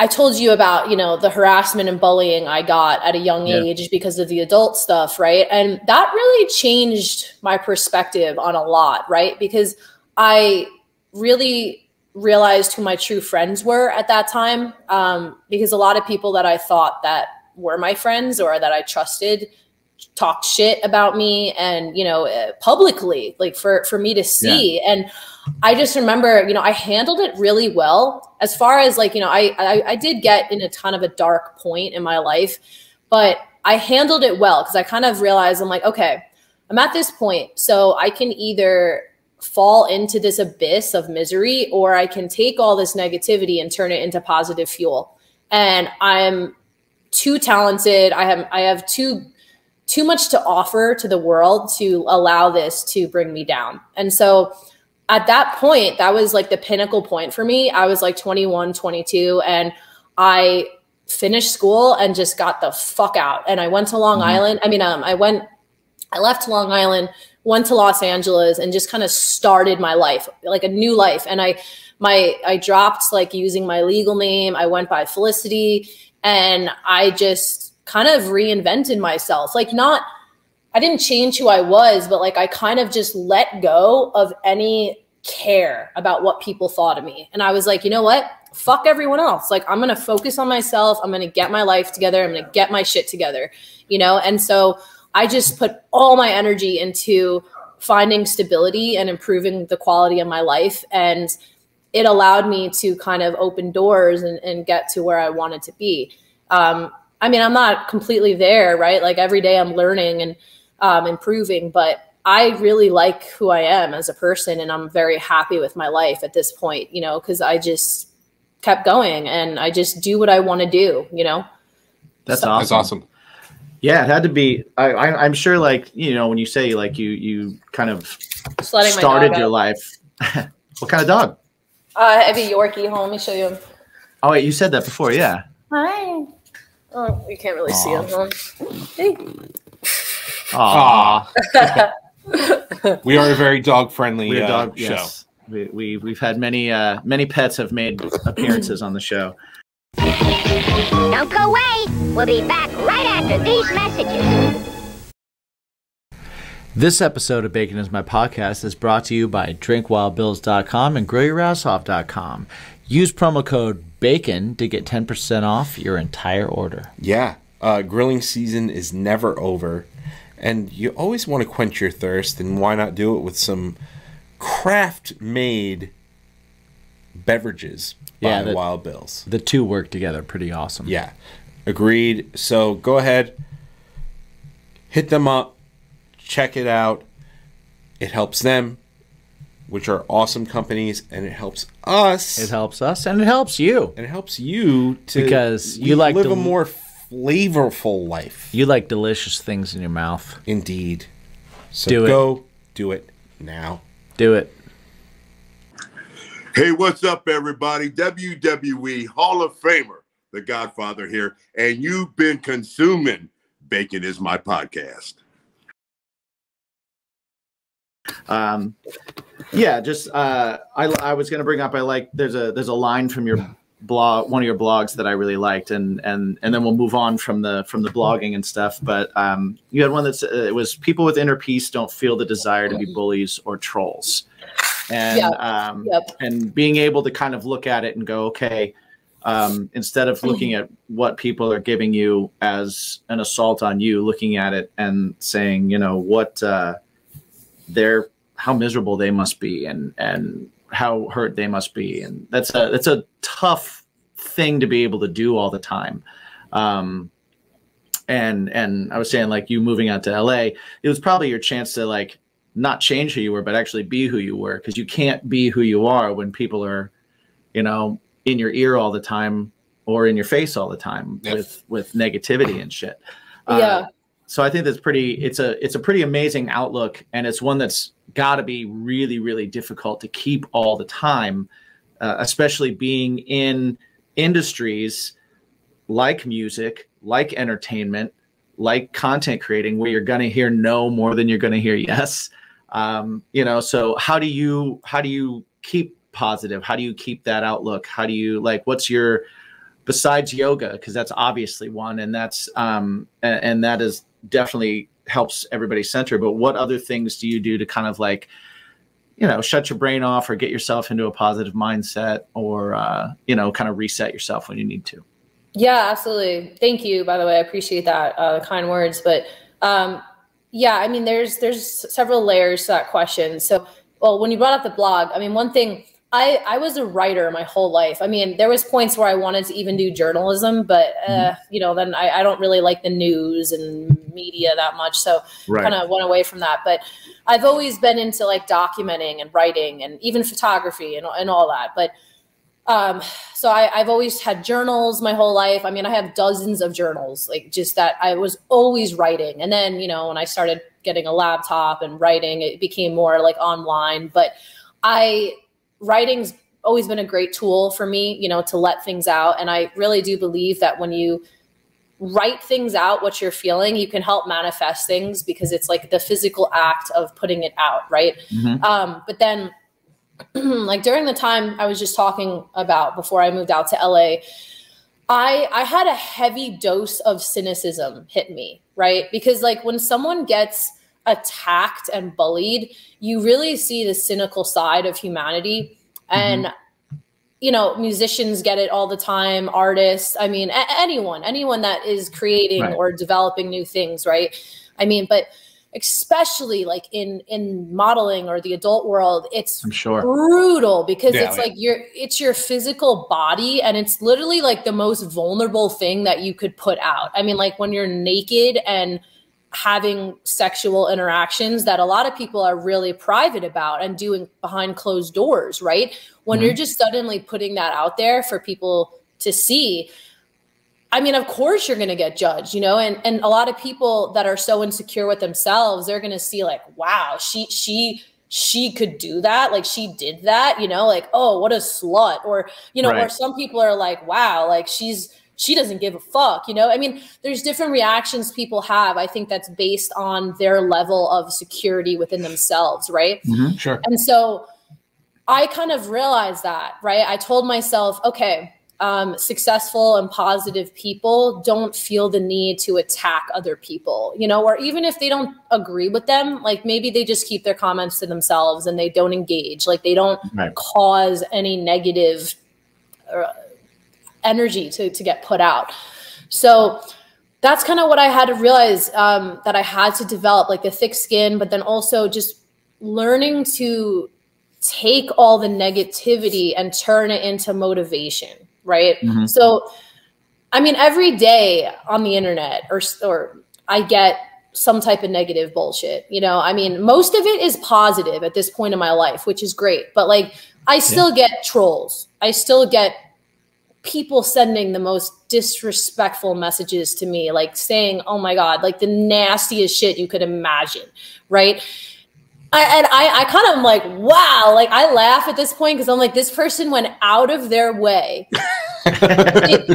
told you about, you know, the harassment and bullying I got at a young age because of the adult stuff, right? And that really changed my perspective on a lot, right? Because I really realized who my true friends were at that time, because a lot of people that I thought that were my friends or that I trusted talked shit about me, and, you know, publicly, like for me to see. And I just remember, you know, I handled it really well. As far as like, you know, I did get in a ton of a dark point in my life, but I handled it well because I kind of realized, I'm like, okay, I'm at this point, so I can either fall into this abyss of misery, or I can take all this negativity and turn it into positive fuel. And I'm too talented. I have too much to offer to the world to allow this to bring me down. And so at that point, that was like the pinnacle point for me. I was like 21, 22, and I finished school and just got the fuck out. And I went to Long Island. I mean, I left Long Island, went to Los Angeles, and just kind of started my life, like a new life. And I dropped like using my legal name. I went by Felicity, and I just kind of reinvented myself. Like, I didn't change who I was, but like I kind of just let go of any care about what people thought of me. And I was like, you know what? Fuck everyone else. Like, I'm going to focus on myself. I'm going to get my life together. I'm going to get my shit together, you know? And so I just put all my energy into finding stability and improving the quality of my life. And it allowed me to kind of open doors and get to where I wanted to be. I mean, I'm not completely there, right? Like every day I'm learning and improving, but I really like who I am as a person. And I'm very happy with my life at this point, you know, because I just kept going and I just do what I want to do, you know? That's awesome. That's awesome. Yeah, it had to be. I'm sure, like, you know, when you say like you kind of started your life. What kind of dog? I have a Yorkie. Hold on, let me show you him. Oh wait, you said that before, yeah. Hi. Oh, you can't really see him. Huh? Hey. Aww. We are a very dog friendly show. Yes. We've had many pets have made appearances on the show. Don't go away. We'll be back right after these messages. This episode of Bacon is My Podcast is brought to you by drinkwildbills.com and grillyourassoff.com. Use promo code BACON to get 10% off your entire order. Yeah. Grilling season is never over. And you always want to quench your thirst, and why not do it with some craft-made beverages by Wild Bills. The two work together pretty awesome. Yeah, agreed. So go ahead, hit them up, check it out. It helps them, which are awesome companies, and it helps us. It helps us, and it helps you. And it helps you to because you like live a more flavorful life. You like delicious things in your mouth. Indeed. So go do it now. Do it. Hey, what's up, everybody? WWE Hall of Famer, the Godfather here, and you've been consuming Bacon is My Podcast. Yeah, just I was gonna bring up, there's a line from your blog, one of your blogs that I really liked, and then we'll move on from the blogging and stuff. But you had one that's it was people with inner peace don't feel the desire to be bullies or trolls. And and being able to kind of look at it and go, okay, instead of looking at what people are giving you as an assault on you, looking at it and saying, you know, what how miserable they must be and how hurt they must be. And that's a tough thing to be able to do all the time. And I was saying, like, you moving out to LA, it was probably your chance to, like, not change who you were, but actually be who you were. Because you can't be who you are when people are, you know, in your ear all the time or in your face all the time with negativity and shit. So I think that's it's a pretty amazing outlook, and it's one that's got to be really, really difficult to keep all the time, especially being in industries like music, like entertainment, like content creating, where you're going to hear no more than you're going to hear yes. You know, so how do you keep positive? How do you keep that outlook? How do you, like, what's your, besides yoga, because that's obviously one, and that's and that is definitely helps everybody center, but what other things do you do to kind of, like, you know, shut your brain off or get yourself into a positive mindset, or you know, kind of reset yourself when you need to? Yeah, absolutely. Thank you, by the way. I appreciate that, the kind words. But yeah, I mean, there's several layers to that question. So, well, when you brought up the blog, I mean, one thing, I was a writer my whole life. I mean, there was points where I wanted to even do journalism, but you know, then I don't really like the news and media that much, so kind of went away from that. But I've always been into, like, documenting and writing and even photography and all that. But so I've always had journals my whole life. I mean, I have dozens of journals, like, just that I was always writing. And then, you know, when I started getting a laptop and writing, it became more like online. But writing's always been a great tool for me, you know, to let things out. And I really do believe that when you write things out, what you're feeling, you can help manifest things, because it's like the physical act of putting it out. Right. But then, like, during the time I was just talking about before I moved out to LA, I had a heavy dose of cynicism hit me, right? Because, like, when someone gets attacked and bullied, you really see the cynical side of humanity. And, you know, musicians get it all the time, artists, I mean, anyone that is creating or developing new things, right? I mean, but especially, like, in modeling or the adult world, it's brutal, because it's like it's your physical body, and it's literally, like, the most vulnerable thing that you could put out. I mean, like, when you're naked and having sexual interactions that a lot of people are really private about and doing behind closed doors, right? When you're just suddenly putting that out there for people to see, I mean, of course you're going to get judged, you know, and a lot of people that are so insecure with themselves, they're going to see, like, wow, she could do that. Like, she did that, you know, like, oh, what a slut. Or, you know, or some people are like, wow, like, she doesn't give a fuck, you know? I mean, there's different reactions people have. I think that's based on their level of security within themselves, right? Sure. And so I kind of realized that, right? I told myself, okay, successful and positive people don't feel the need to attack other people, you know, or even if they don't agree with them, like, maybe they just keep their comments to themselves and they don't engage, like, they don't cause any negative energy to get put out. So that's kind of what I had to realize, that I had to develop, like, the thick skin, but then also just learning to take all the negativity and turn it into motivation. Right. So, I mean, every day on the internet or I get some type of negative bullshit, you know, I mean, most of it is positive at this point in my life, which is great. But, like, I still get trolls. I still get people sending the most disrespectful messages to me, like, saying, oh my God, like, the nastiest shit you could imagine. Right. I kind of am like, wow, like, I laugh at this point because I'm like, this person went out of their way. Like,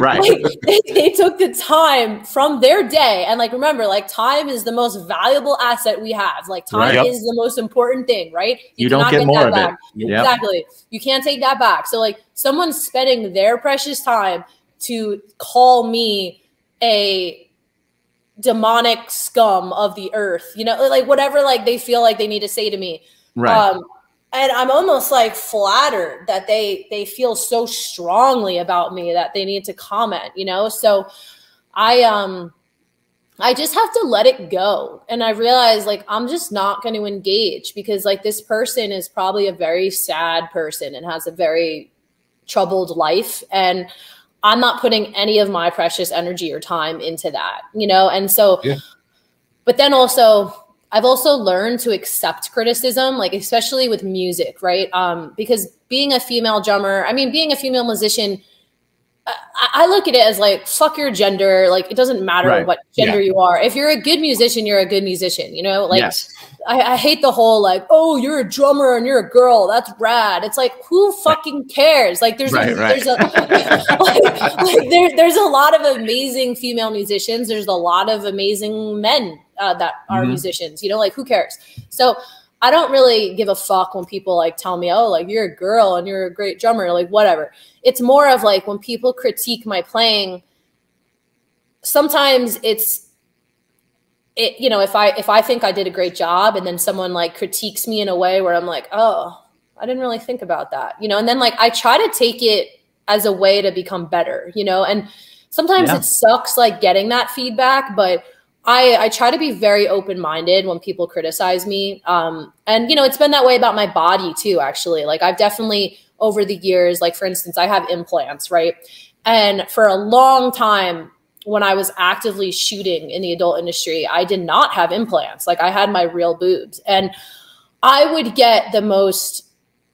they took the time from their day. And, like, remember, like, time is the most valuable asset we have. Like, time is the most important thing, right? You don't get more of it. Exactly. You can't take that back. So, like, someone's spending their precious time to call me a demonic scum of the earth, you know, like, whatever, like, they feel like they need to say to me. And I'm almost, like, flattered that they feel so strongly about me that they need to comment, you know? So I just have to let it go. And I realize, like, I'm just not going to engage because, like, this person is probably a very sad person and has a very troubled life. And I'm not putting any of my precious energy or time into that, you know? And so, but then also, I've also learned to accept criticism, like, especially with music, right? Because being a female drummer, I mean, being a female musician, I look at it as like, fuck your gender. Like, it doesn't matter what gender you are. If you're a good musician, you're a good musician, you know? Like, I hate the whole like, oh, you're a drummer and you're a girl. That's rad. It's like, who fucking cares? Like, there's there's a lot of amazing female musicians. There's a lot of amazing men that are musicians. You know, like, who cares? So I don't really give a fuck when people like tell me, oh, like, you're a girl and you're a great drummer. Like, whatever. It's more of like when people critique my playing. Sometimes you know, if I think I did a great job and then someone like critiques me in a way where I'm like, oh, I didn't really think about that, you know, and then like I try to take it as a way to become better, you know, and sometimes it sucks like getting that feedback, but I try to be very open-minded when people criticize me. And, you know, it's been that way about my body too, actually. Like, I've definitely over the years, like, for instance, I have implants, right? And for a long time, when I was actively shooting in the adult industry, I did not have implants. Like, I had my real boobs, and I would get the most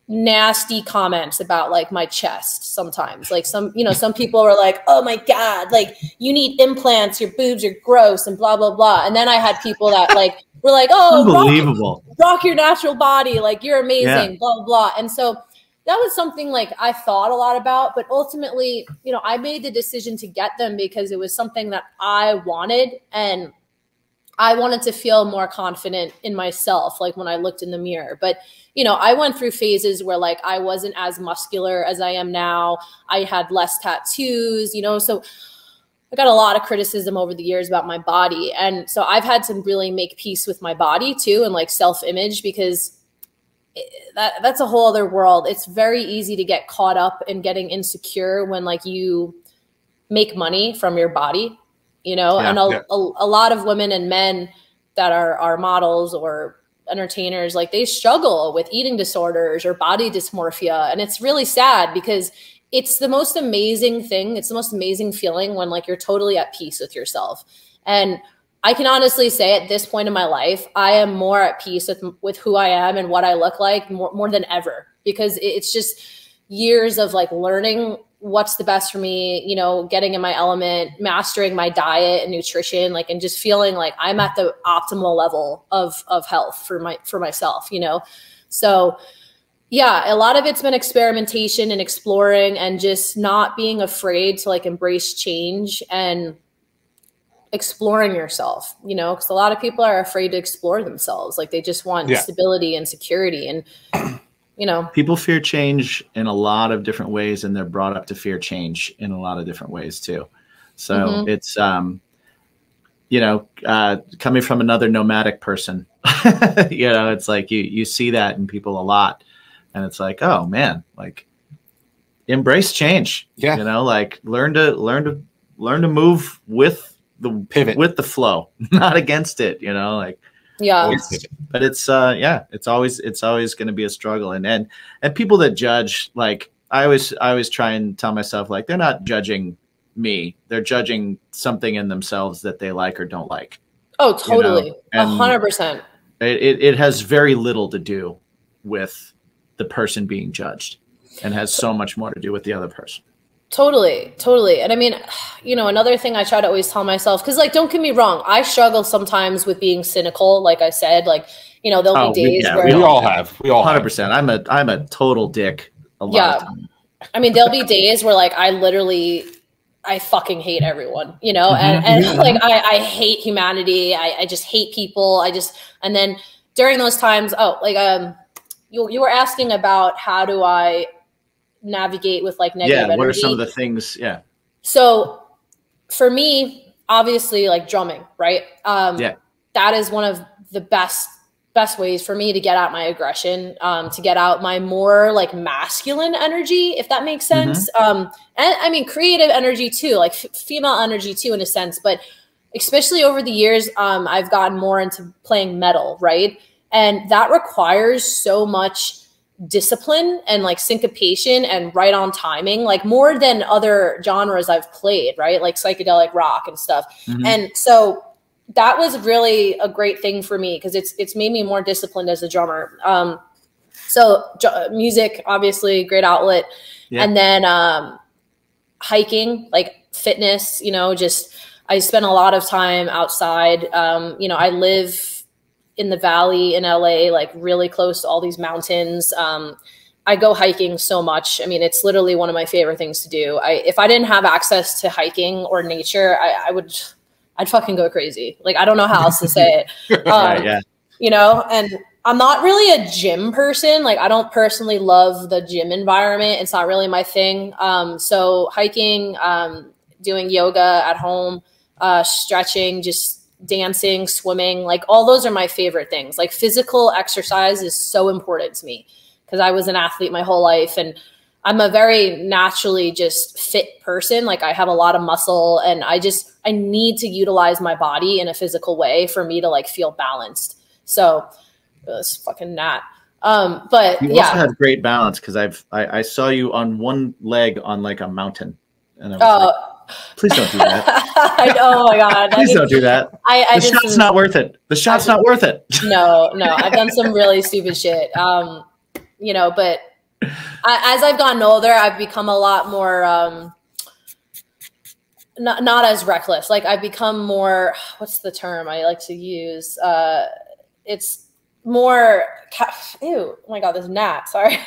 nasty comments about like my chest sometimes. Like, some people were like, oh my God, like, you need implants, your boobs are gross and blah, blah, blah. And then I had people that like were like, oh, unbelievable, rock your natural body. Like, you're amazing, blah, blah, blah. And so that was something like I thought a lot about, but ultimately, you know, I made the decision to get them because it was something that I wanted, and I wanted to feel more confident in myself, like when I looked in the mirror. But, you know, I went through phases where like I wasn't as muscular as I am now. I had less tattoos, you know, so I got a lot of criticism over the years about my body. And so I've had to really make peace with my body too, and like self-image, because that's a whole other world. It's very easy to get caught up in getting insecure when like you make money from your body, you know, and a lot of women and men that are models or entertainers, like, they struggle with eating disorders or body dysmorphia. And it's really sad because it's the most amazing thing. It's the most amazing feeling when like you're totally at peace with yourself. And I can honestly say at this point in my life, I am more at peace with who I am and what I look like more than ever, because it's just years of like learning what's the best for me, you know, getting in my element, mastering my diet and nutrition, like, and just feeling like I'm at the optimal level of health for myself, you know? So yeah, a lot of it's been experimentation and exploring and just not being afraid to like embrace change and exploring yourself, you know, because a lot of people are afraid to explore themselves. Like, they just want stability and security. And, you know, people fear change in a lot of different ways, and they're brought up to fear change in a lot of different ways too. So it's, you know, coming from another nomadic person, you know, it's like you see that in people a lot, and it's like, oh man, like, embrace change. Yeah. You know, like, learn to move with the pivot, with the flow, not against it, you know, like, but it's it's always going to be a struggle. And people that judge, like, I always try and tell myself, like, they're not judging me, they're judging something in themselves that they like or don't like. Oh, totally. 100%. It has very little to do with the person being judged, and has so much more to do with the other person. Totally. And I mean, you know, another thing I try to always tell myself, because like, don't get me wrong, I struggle sometimes with being cynical. Like I said, like, you know, there'll be days where we all have 100%. I'm a total dick a lot of time. I mean, there'll be days where like I fucking hate everyone, you know, and like I hate humanity. I just hate people. And then during those times, you were asking about how do I navigate with like negative energy. What are some of the things? Yeah. So for me, obviously, like drumming, right? That is one of the best ways for me to get out my aggression, to get out my more like masculine energy, if that makes sense. And I mean, creative energy too, like female energy too, in a sense, but especially over the years, I've gotten more into playing metal, right? And that requires so much discipline and like syncopation and right on timing, like more than other genres I've played, right? Like psychedelic rock and stuff. And so that was really a great thing for me, because it's made me more disciplined as a drummer. So music, obviously, great outlet. And then hiking, like fitness, you know, just I spend a lot of time outside. You know, I live in the valley in LA, like really close to all these mountains. I go hiking so much. I mean, it's literally one of my favorite things to do. If I didn't have access to hiking or nature, I'd fucking go crazy. Like, I don't know how else to say it. Yeah. You know, and I'm not really a gym person. Like, I don't personally love the gym environment. It's not really my thing. So hiking, doing yoga at home, stretching, just dancing, swimming, like all those are my favorite things. Like physical exercise is so important to me because I was an athlete my whole life and I'm a very naturally just fit person. Like I have a lot of muscle and I need to utilize my body in a physical way for me to like feel balanced. So it's fucking gnat. But you also have great balance because I saw you on one leg on like a mountain and I was like, please don't do that. Oh my God. Please don't do that. The shot's not worth it. The shot's not worth it. No. I've done some really stupid shit. You know, but as I've gotten older, I've become a lot more, not as reckless. Like I've become more, what's the term I like to use? It's more, oh my God, there's gnat, sorry.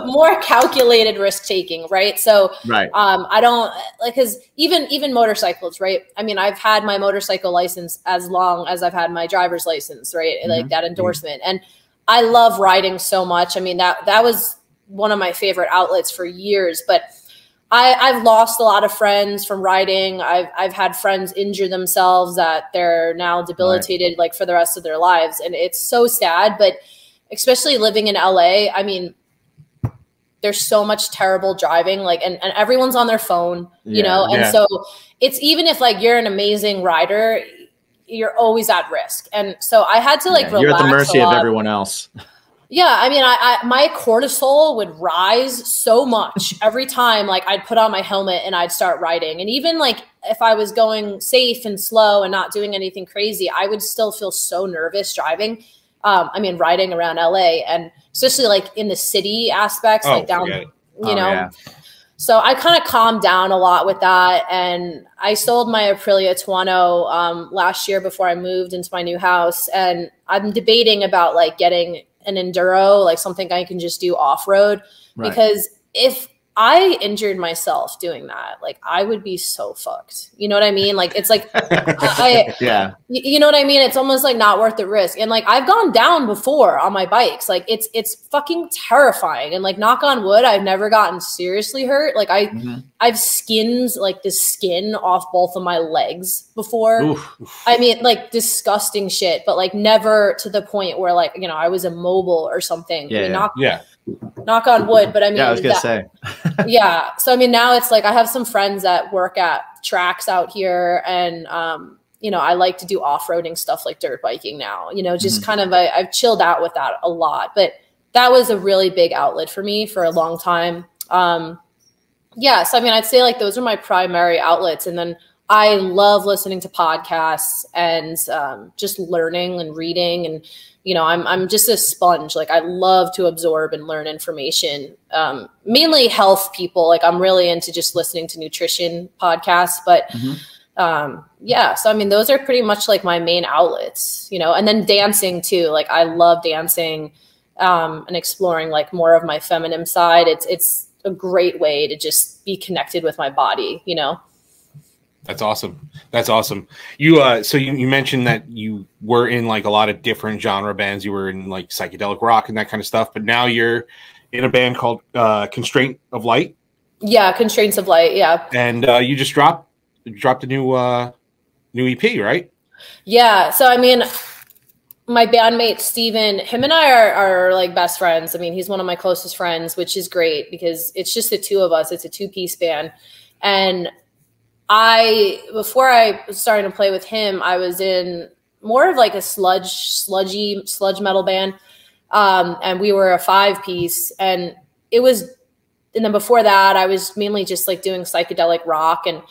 More calculated risk taking, right? So right. I don't like, cause even motorcycles, right? I mean, I've had my motorcycle license as long as I've had my driver's license, right? Mm-hmm. Like that endorsement. And I love riding so much. I mean, that was one of my favorite outlets for years, but I've lost a lot of friends from riding. I've had friends injure themselves that they're now debilitated right. like for the rest of their lives. And it's so sad, but especially living in LA, I mean, there's so much terrible driving, like, and everyone's on their phone, you know? And so it's, even if like you're an amazing rider, you're always at risk. And so I had to like, relax. You're at the mercy of everyone else. Yeah, I mean, my cortisol would rise so much every time, like, I'd put on my helmet and I'd start riding. And even, like, if I was going safe and slow and not doing anything crazy, I would still feel so nervous driving. I mean, riding around LA and especially, like, in the city aspects, like, down, you know. Yeah. So I kind of calmed down a lot with that. And I sold my Aprilia Tuono last year before I moved into my new house. And I'm debating about, like, getting an enduro, like something I can just do off-road, right. Because if I injured myself doing that, like I would be so fucked. You know what I mean? Like, it's like, you know what I mean? It's almost like not worth the risk. And like, I've gone down before on my bikes. Like it's fucking terrifying. And like, knock on wood, I've never gotten seriously hurt. Like I've skinned like the skin off both of my legs before. Oof. I mean, like disgusting shit, but like never to the point where like, you know, I was immobile or something. Yeah, I mean, knock on wood, but I mean, I was gonna say, yeah. So I mean, now it's like I have some friends that work at tracks out here, and you know, I like to do off-roading stuff like dirt biking now. You know, just kind of I've chilled out with that a lot, but that was a really big outlet for me for a long time. Yeah, so I mean, I'd say like those are my primary outlets, and then I love listening to podcasts and just learning and reading and. You know, I'm just a sponge. Like I love to absorb and learn information, mainly health people. Like I'm really into just listening to nutrition podcasts, but yeah. So, I mean, those are pretty much like my main outlets, you know, and then dancing too. Like I love dancing and exploring like more of my feminine side. It's a great way to just be connected with my body, you know? That's awesome. That's awesome. You so you mentioned that you were in like a lot of different genre bands. You were in like psychedelic rock and that kind of stuff, but now you're in a band called Constraint of Light. Yeah, Constraints of Light, yeah. And you just dropped a new EP, right? Yeah. So I mean, my bandmate Steven, him and I are like best friends. I mean, he's one of my closest friends, which is great because it's just the two of us. It's a 2-piece band. And before I started to play with him, I was in more of like a sludge metal band. And we were a 5-piece and then before that I was mainly just like doing psychedelic rock. And,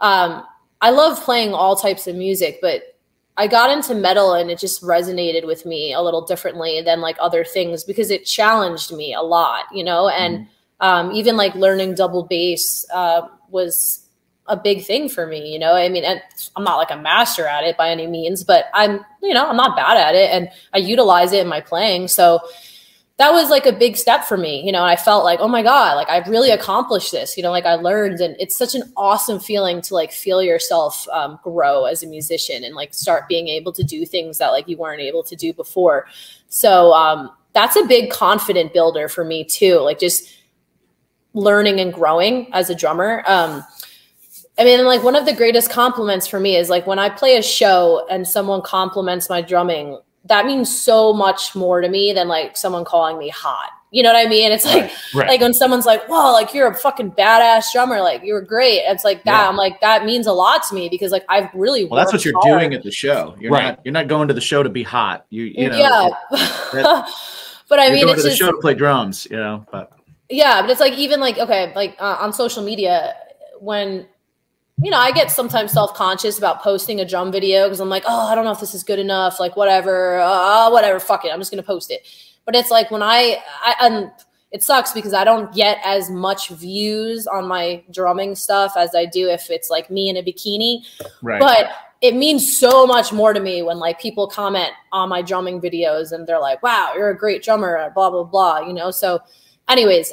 I love playing all types of music, but I got into metal and it just resonated with me a little differently than like other things because it challenged me a lot, you know? And Even like learning double bass was a big thing for me, you know. I mean, and I'm not like a master at it by any means, but I'm not bad at it, and I utilize it in my playing. So that was like a big step for me, you know. And I felt like, oh my God, like I've really accomplished this, you know, like I learned. And it's such an awesome feeling to like feel yourself grow as a musician and like start being able to do things that like you weren't able to do before. So that's a big confident builder for me too, like just learning and growing as a drummer. I mean, like one of the greatest compliments for me is like when I play a show and someone compliments my drumming, that means so much more to me than like someone calling me hot. You know what I mean? It's like, like when someone's like, whoa, like you're a fucking badass drummer. Like you were great. It's like that. I'm like, that means a lot to me because like I've really, well, that's what you're doing at the show. You're not going to the show to be hot. You know, yeah. But I mean, going it's to the just, show to play drums, you know, but yeah, but it's like, even like, okay, like on social media, when, you know, I get sometimes self-conscious about posting a drum video because I'm like, oh, I don't know if this is good enough. Like, whatever, fuck it. I'm just going to post it. But it's like when and it sucks because I don't get as much views on my drumming stuff as I do if it's like me in a bikini. Right. But it means so much more to me when like people comment on my drumming videos and they're like, wow, you're a great drummer, blah, blah, blah, you know? So anyways,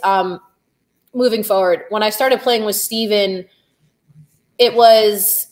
moving forward, when I started playing with Steven, it was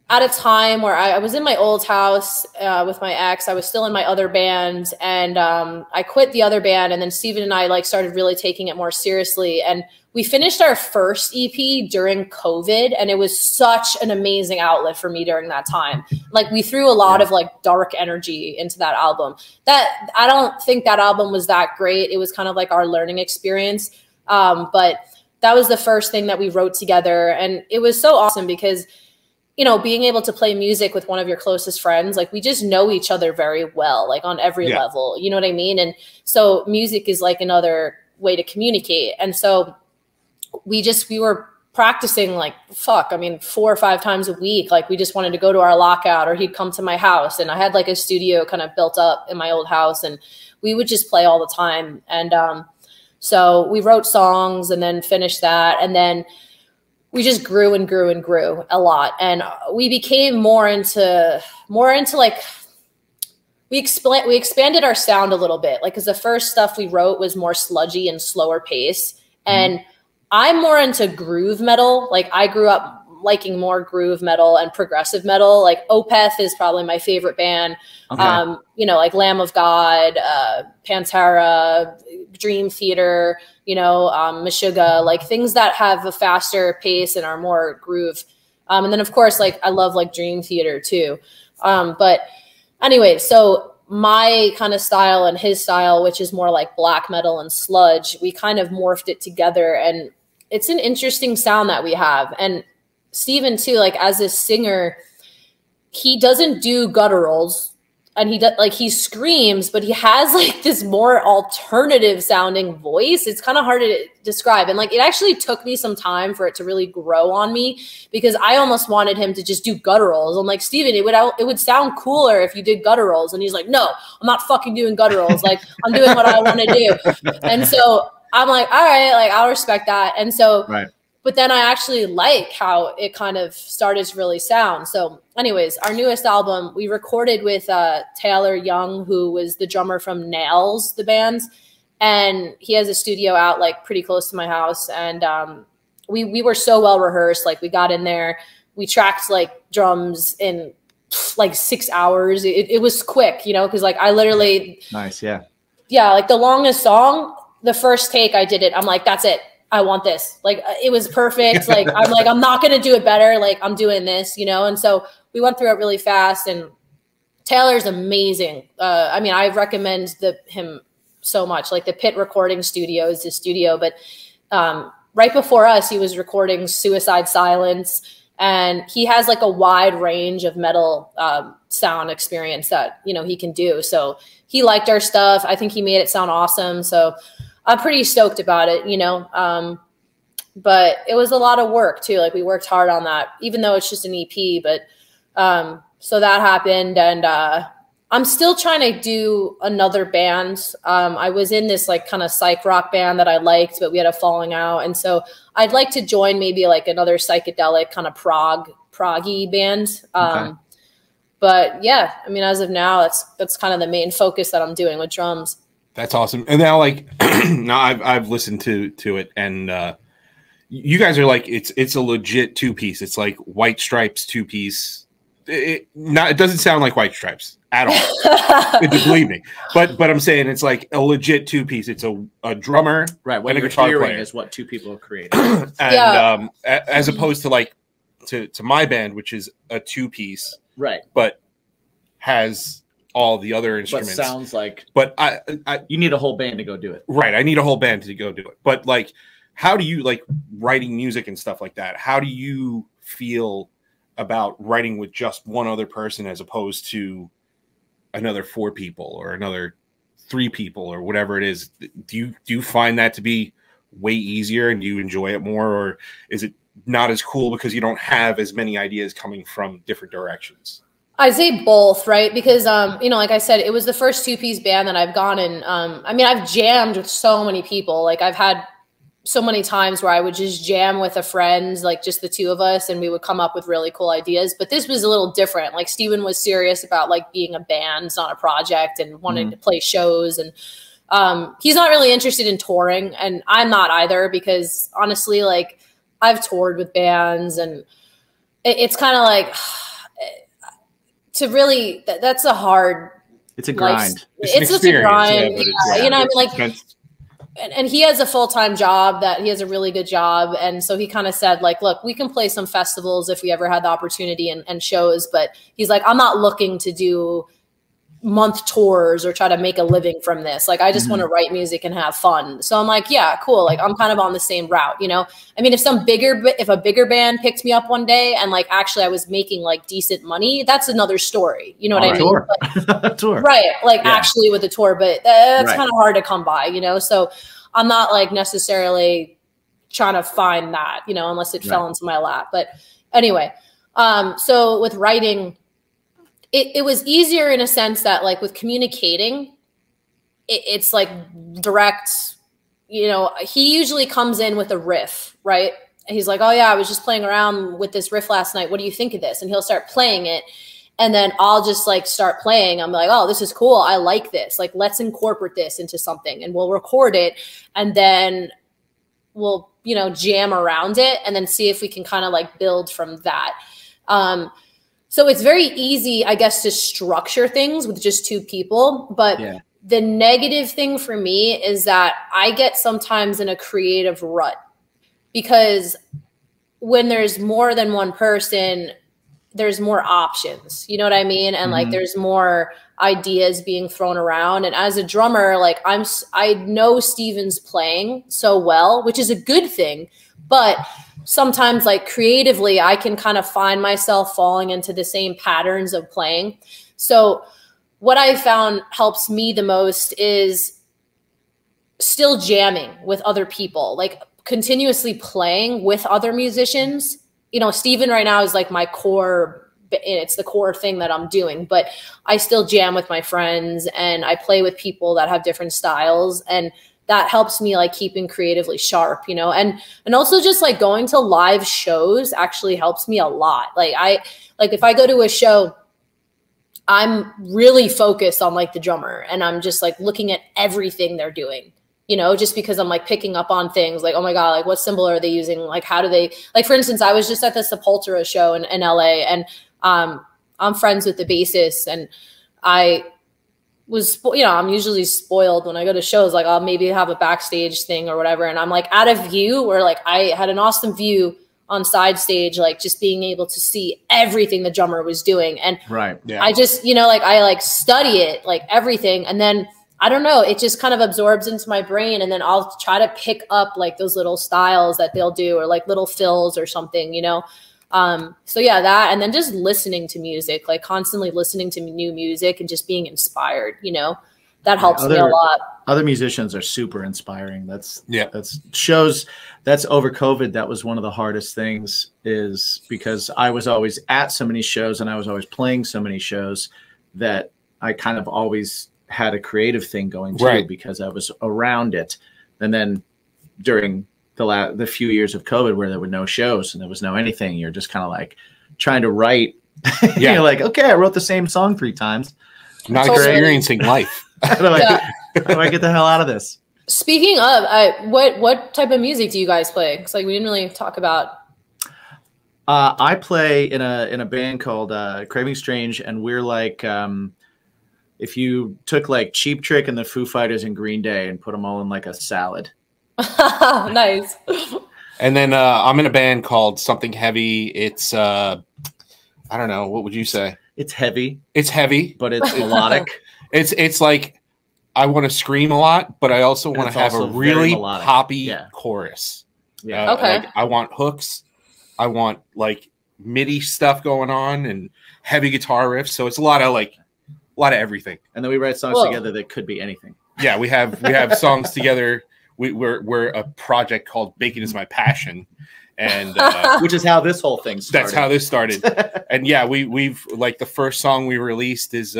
at a time where I was in my old house with my ex. I was still in my other band, and I quit the other band. And then Steven and I like started really taking it more seriously. And we finished our first EP during COVID, and it was such an amazing outlet for me during that time. Like we threw a lot of like dark energy into that album. That I don't think that album was that great. It was kind of like our learning experience, but that was the first thing that we wrote together. And it was so awesome because, you know, being able to play music with one of your closest friends, like we just know each other very well, like on every level, you know what I mean? And so music is like another way to communicate. And so we were practicing like, 4 or 5 times a week. Like we just wanted to go to our lockout, or he'd come to my house, and I had like a studio kind of built up in my old house, and we would just play all the time. And, so we wrote songs and then finished that. And then we just grew and grew and grew a lot. And we became more into like, we expanded our sound a little bit. Like, cause the first stuff we wrote was more sludgy and slower pace. And I'm more into groove metal. Like I grew up liking more groove metal and progressive metal. Like Opeth is probably my favorite band. Okay. You know, like Lamb of God, Pantera, Dream Theater, you know, Meshuggah, like things that have a faster pace and are more groove. And then of course, like I love like Dream Theater too. But anyway, so my kind of style and his style, which is more like black metal and sludge, we kind of morphed it together, and it's an interesting sound that we have. And Steven too, like as a singer, he doesn't do gutturals, and he screams, but he has like this more alternative sounding voice. It's kind of hard to describe. And like, it actually took me some time for it to really grow on me, because I almost wanted him to just do gutturals. I'm like, Steven, it would sound cooler if you did gutturals. And he's like, no, I'm not fucking doing gutturals. Like I'm doing what I want to do. And so I'm like, all right, like I'll respect that. And so, but then I actually like how it kind of started to really sound. So anyways, our newest album, we recorded with Taylor Young, who was the drummer from Nails, the band. And he has a studio out like pretty close to my house. And we were so well rehearsed. Like we got in there, we tracked like drums in like 6 hours. It was quick, you know, because like I literally. Nice, yeah. Yeah, like the longest song, the first take I did it, I'm like, that's it. I want this. Like, it was perfect. Like, I'm like, I'm not going to do it better. Like, I'm doing this, you know? And so we went through it really fast, and Taylor's amazing. I mean, I recommend him so much. Like the Pit Recording Studio is his studio, but right before us, he was recording Suicide Silence, and he has like a wide range of metal sound experience that, you know, he can do. So he liked our stuff. I think he made it sound awesome. So I'm pretty stoked about it, you know, but it was a lot of work too. Like we worked hard on that, even though it's just an EP, but so that happened. And I'm still trying to do another band. I was in this like kind of psych rock band that I liked, but we had a falling out. And so I'd like to join maybe like another psychedelic kind of proggy band. Okay. But yeah, I mean, as of now, that's kind of the main focus that I'm doing with drums. That's awesome. And now, like, now I've listened to it, and you guys are like, it's a legit 2-piece. It's like White Stripes 2-piece. It doesn't sound like White Stripes at all. Believe me. But I'm saying it's like a legit 2-piece. It's a drummer, Right. What and a you're guitar hearing player. is what two people have created. And Yeah. As opposed to like to my band, which is a 2-piece, Right. but has all the other But instruments. sounds like But you need a whole band to go do it. right, I need a whole band to go do it. But like, how do you like writing music and stuff like that? How do you feel about writing with just one other person as opposed to another 4 people or another 3 people or whatever it is? Do you find that to be way easier, and do you enjoy it more, or is it not as cool because you don't have as many ideas coming from different directions? I'd say both, right? Because, you know, like I said, it was the first 2-piece band that I've gone in. I mean, I've jammed with so many people. Like I've had so many times where I would just jam with a friend, like just the 2 of us, and we would come up with really cool ideas. But this was a little different. Like Steven was serious about like being a band, not a project, and wanted to play shows. And he's not really interested in touring, and I'm not either, because honestly, like I've toured with bands, and it's kind of like to really that's a hard. It's a grind. It's such a grind. Yeah, you know, I mean, like. And he has a full-time job that he has a really good job. And so he kind of said like, look, we can play some festivals if we ever had the opportunity and shows, but he's like, I'm not looking to do month tours or try to make a living from this. Like, I just want to write music and have fun. So I'm like, yeah, cool. Like I'm kind of on the same route, you know? I mean, if a bigger band picked me up one day and like, actually I was making like decent money, that's another story. You know what I mean? Tour. But, Tour. right. Like actually with a tour, but that's Right. kind of hard to come by, you know? So I'm not like necessarily trying to find that, you know, unless it fell into my lap. But anyway, so with writing, it was easier in a sense that like with communicating, it's like direct, you know, he usually comes in with a riff, right? And he's like, oh yeah, I was just playing around with this riff last night. What do you think of this? And he'll start playing it. And then I'll just like start playing. I'm like, oh, this is cool. I like this. Like, let's incorporate this into something, and we'll record it. And then we'll, you know, jam around it and then see if we can kind of like build from that. So it's very easy, I guess, to structure things with just 2 people. But the negative thing for me is that I get sometimes in a creative rut, because when there's more than one person, there's more options, you know what I mean? And like, there's more ideas being thrown around. And as a drummer, like I know Steven's playing so well, which is a good thing, but sometimes like creatively, I can kind of find myself falling into the same patterns of playing. So what I found helps me the most is still jamming with other people, like continuously playing with other musicians. You know, Steven right now is like my core, it's the core thing that I'm doing, but I still jam with my friends and I play with people that have different styles, and that helps me like keeping creatively sharp, you know, and also just like going to live shows actually helps me a lot. Like if I go to a show, I'm really focused on like the drummer, and I'm just like looking at everything they're doing. You know, just because I'm like picking up on things like, oh my God, like what symbol are they using? Like, how do they, like, for instance, I was just at the Sepultura show in LA, and I'm friends with the bassist, and I was, you know, I'm usually spoiled when I go to shows, like I'll maybe have a backstage thing or whatever. And I'm like out of view, where like I had an awesome view on side stage, like just being able to see everything the drummer was doing. And I just, you know, like I like study it, like everything. And then I don't know, it just kind of absorbs into my brain, and then I'll try to pick up like those little styles that they'll do, or like little fills or something, you know? So yeah, that, and then just listening to music, like constantly listening to new music and just being inspired, you know, that helps me a lot. Other musicians are super inspiring. That's shows that's over COVID. That was one of the hardest things, is because I was always at so many shows and I was always playing so many shows that I kind of always had a creative thing going too, Right. because I was around it. And then during the few years of COVID where there were no shows and there was no anything, you're just kind of like trying to write. Yeah. You're like, okay, I wrote the same song 3 times. Not Totally. experiencing life. How do I get the hell out of this? Speaking of, what type of music do you guys play? Because like we didn't really talk about. I play in a band called Craving Strange, and we're like, if you took like Cheap Trick and the Foo Fighters and Green Day and put them all in like a salad. Nice. And then I'm in a band called Something Heavy. It's I don't know, what would you say? It's heavy, It's heavy. but it's melodic. It's like I want to scream a lot, but I also want it's to have a also very really melodic. poppy Yeah. chorus. Yeah. Okay. Like, I want hooks. I want like MIDI stuff going on and heavy guitar riffs. So it's a lot of everything. And then we write songs Whoa. together that could be anything. Yeah, we have songs together. We're a project called Bacon Is My Passion, and Which is how this whole thing started. that's how this started. And yeah, we've like the first song we released is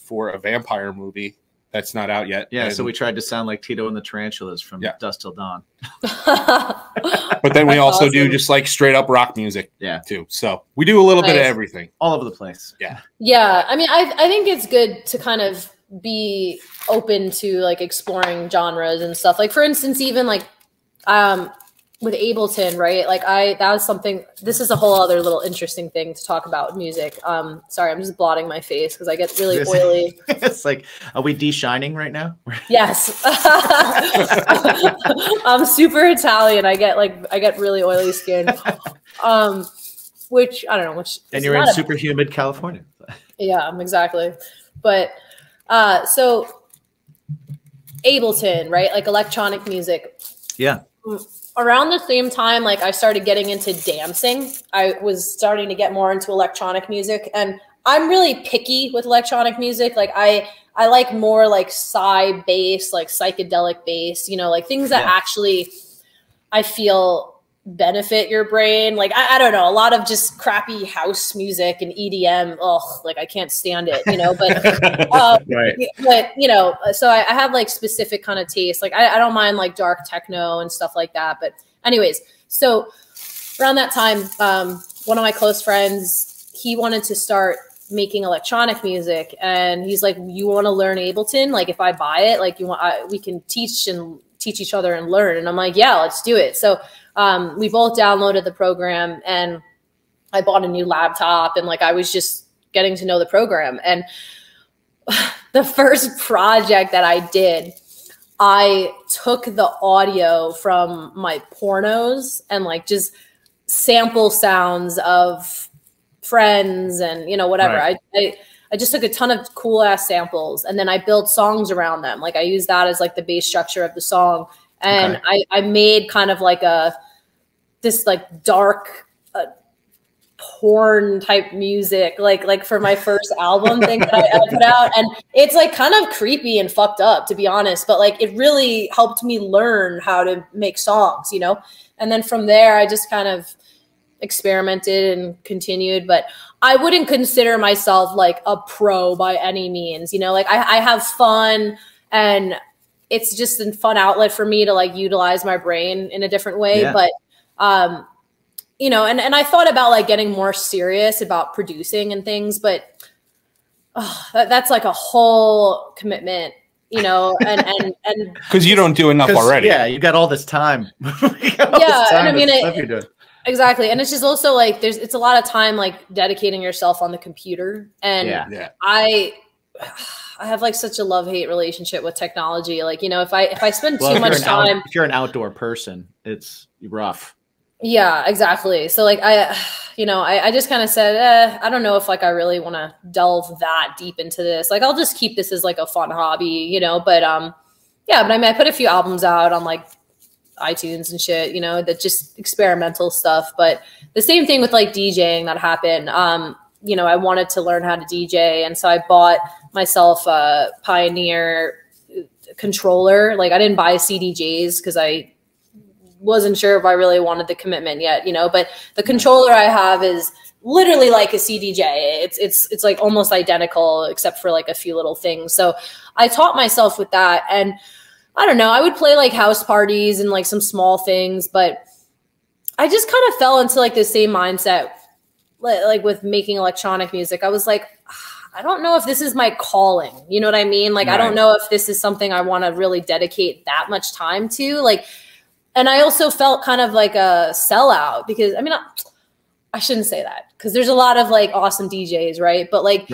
for a vampire movie that's not out yet. Yeah, And- so we tried to sound like Tito and the Tarantulas from Yeah. Dusk Till Dawn. but then we That's also do awesome. just like straight up rock music Yeah, too. So we do a little bit of Nice. everything. all over the place. Yeah, I mean, I think it's good to kind of be open to like exploring genres and stuff. Like for instance, even like with Ableton, right? Like that was something. This is a whole other little interesting thing to talk about with music. Sorry, I'm just blotting my face because I get really This- oily. It's like, are we de-shining right now? Yes, I'm super Italian. I get really oily skin. Which I don't know. Which And is you're in not a- super humid California. Yeah, exactly. But so Ableton, right? Like electronic music. Yeah. Around the same time, like I started getting into dancing, I was starting to get more into electronic music, and I'm really picky with electronic music. Like I like more like psy bass, like psychedelic bass, like things that Yeah. actually I feel benefit your brain. Like I don't know, a lot of just crappy house music and EDM. Oh, like I can't stand it, But Right. but so I have like specific kind of taste. Like I don't mind like dark techno and stuff like that. But anyways, so around that time, one of my close friends, he wanted to start making electronic music, and he's like, "You want to learn Ableton? Like if I buy it, like we can teach each other and learn." And I'm like, "Yeah, let's do it." So we both downloaded the program, and I bought a new laptop, and like I was just getting to know the program. And the first project that I did, I took the audio from my pornos and like just sample sounds of friends and whatever. Right. I just took a ton of cool ass samples, and then I built songs around them. Like I used that as like the base structure of the song. And Okay. I made kind of like this like dark porn type music, like for my first album thing that I put out. And it's like kind of creepy and fucked up, to be honest. But like it really helped me learn how to make songs, And then from there, I just kind of experimented and continued. But I wouldn't consider myself like a pro by any means, Like I have fun, and it's just a fun outlet for me to like utilize my brain in a different way. Yeah. But, and I thought about like getting more serious about producing and things, but that's like a whole commitment, and Because you don't do enough 'Cause, already. Yeah, you got all this time. Yeah, and I mean, stuff you're doing. exactly. And it's just also like, it's a lot of time, like dedicating yourself on the computer. And Yeah. I have like such a love-hate relationship with technology. Like, if I spend Well, too if you're much time, if you're an outdoor person, it's rough. yeah, exactly. So like I just kind of said, I don't know if like I really want to delve that deep into this. Like I'll just keep this as like a fun hobby, but yeah, but I mean I put a few albums out on like iTunes and shit, that just experimental stuff. But the same thing with like DJing that happened. I wanted to learn how to DJ, and so I bought myself a Pioneer controller. Like I didn't buy CDJs because I wasn't sure if I really wanted the commitment yet, you know, but the controller I have is literally like a CDJ. It's like almost identical except for like a few little things. So I taught myself with that, and I don't know, I would play like house parties and like some small things, but I just kind of fell into like the same mindset, like with making electronic music. I was like, I don't know if this is my calling. You know what I mean? Like, I don't know if this is something I want to really dedicate that much time to. Like, and I also felt kind of like a sellout because, I mean, I shouldn't say that because there's a lot of like awesome DJs, right? But like,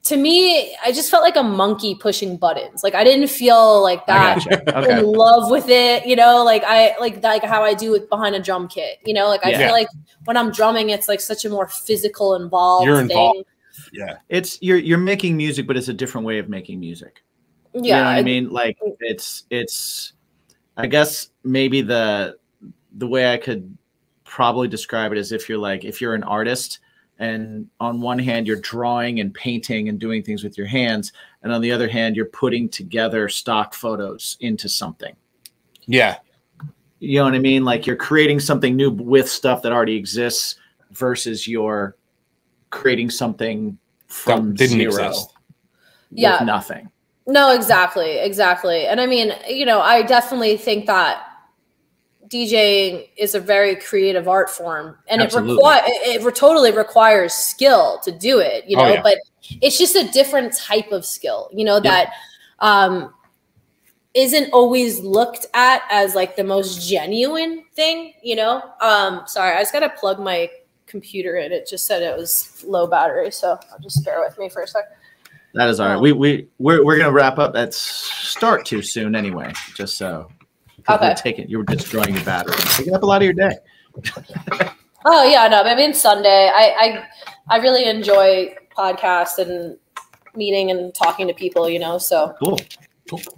to me, I just felt like a monkey pushing buttons. Like, I didn't feel like that in love with it, you know, like like how I do it behind a drum kit, you know, like I feel like when I'm drumming, it's like such a more physical, involved thing. Yeah, it's you're making music, but it's a different way of making music. Yeah, you know what I mean? Like it's. I guess maybe the way I could probably describe it is if you're an artist, and on one hand you're drawing and painting and doing things with your hands, and on the other hand you're putting together stock photos into something. Yeah, you know what I mean? Like you're creating something new with stuff that already exists versus you're creating something from zero with nothing. No, exactly. And I mean, you know, I definitely think that DJing is a very creative art form, and it totally requires skill to do it, you know, but it's just a different type of skill, you know, that isn't always looked at as like the most genuine thing, you know? Sorry, I just got to plug my computer in. It just said it was low battery, so I'll just bear with me for a second. That is all right. We're gonna wrap up. That's start too soon anyway. Just so you're destroying your battery, taking up a lot of your day. Oh yeah, no. I mean Sunday. I really enjoy podcasts and meeting and talking to people. You know, so cool.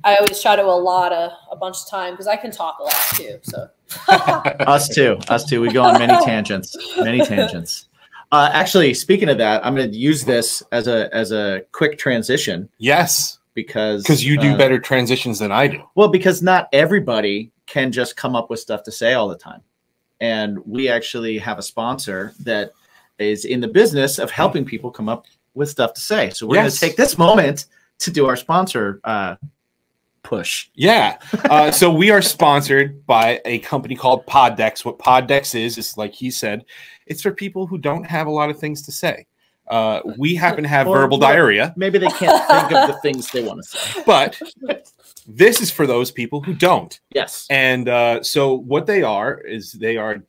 I always try to allot a bunch of time because I can talk a lot too. So us too. We go on many tangents. Actually, speaking of that, I'm going to use this as a quick transition. Yes, because you do better transitions than I do. Well, because not everybody can just come up with stuff to say all the time, and we actually have a sponsor that is in the business of helping people come up with stuff to say. So we're going to take this moment to do our sponsor push. Yeah. So we are sponsored by a company called Poddex. What Poddex is like he said, it's for people who don't have a lot of things to say. We happen to have verbal diarrhea. Maybe they can't think of the things they want to say. But this is for those people who don't. Yes. And so what they are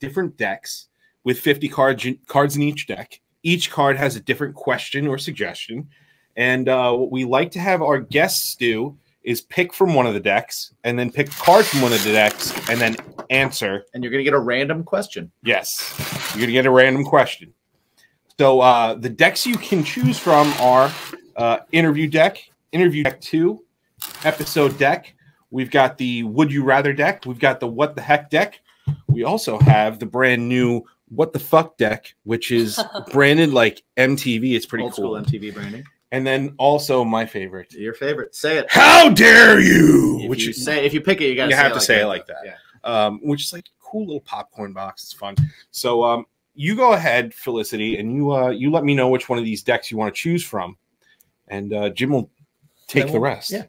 different decks with 50 cards in each deck. Each card has a different question or suggestion. And what we like to have our guests do is pick from one of the decks and then pick a card from one of the decks and then answer. And you're going to get a random question. Yes. You're going to get a random question. So the decks you can choose from are Interview Deck 2, Episode Deck. We've got the Would You Rather deck. We've got the What the Heck deck. We also have the brand new What the Fuck deck, which is branded like MTV. It's pretty cool. Old school MTV branding. And then also my favorite. Your favorite. Say it. How dare you? If you pick it, you have to say it like that. Yeah. Which is like a cool little popcorn box. It's fun. So you go ahead, Felicity, and you let me know which one of these decks you want to choose from, and Jim will take the rest. Yeah.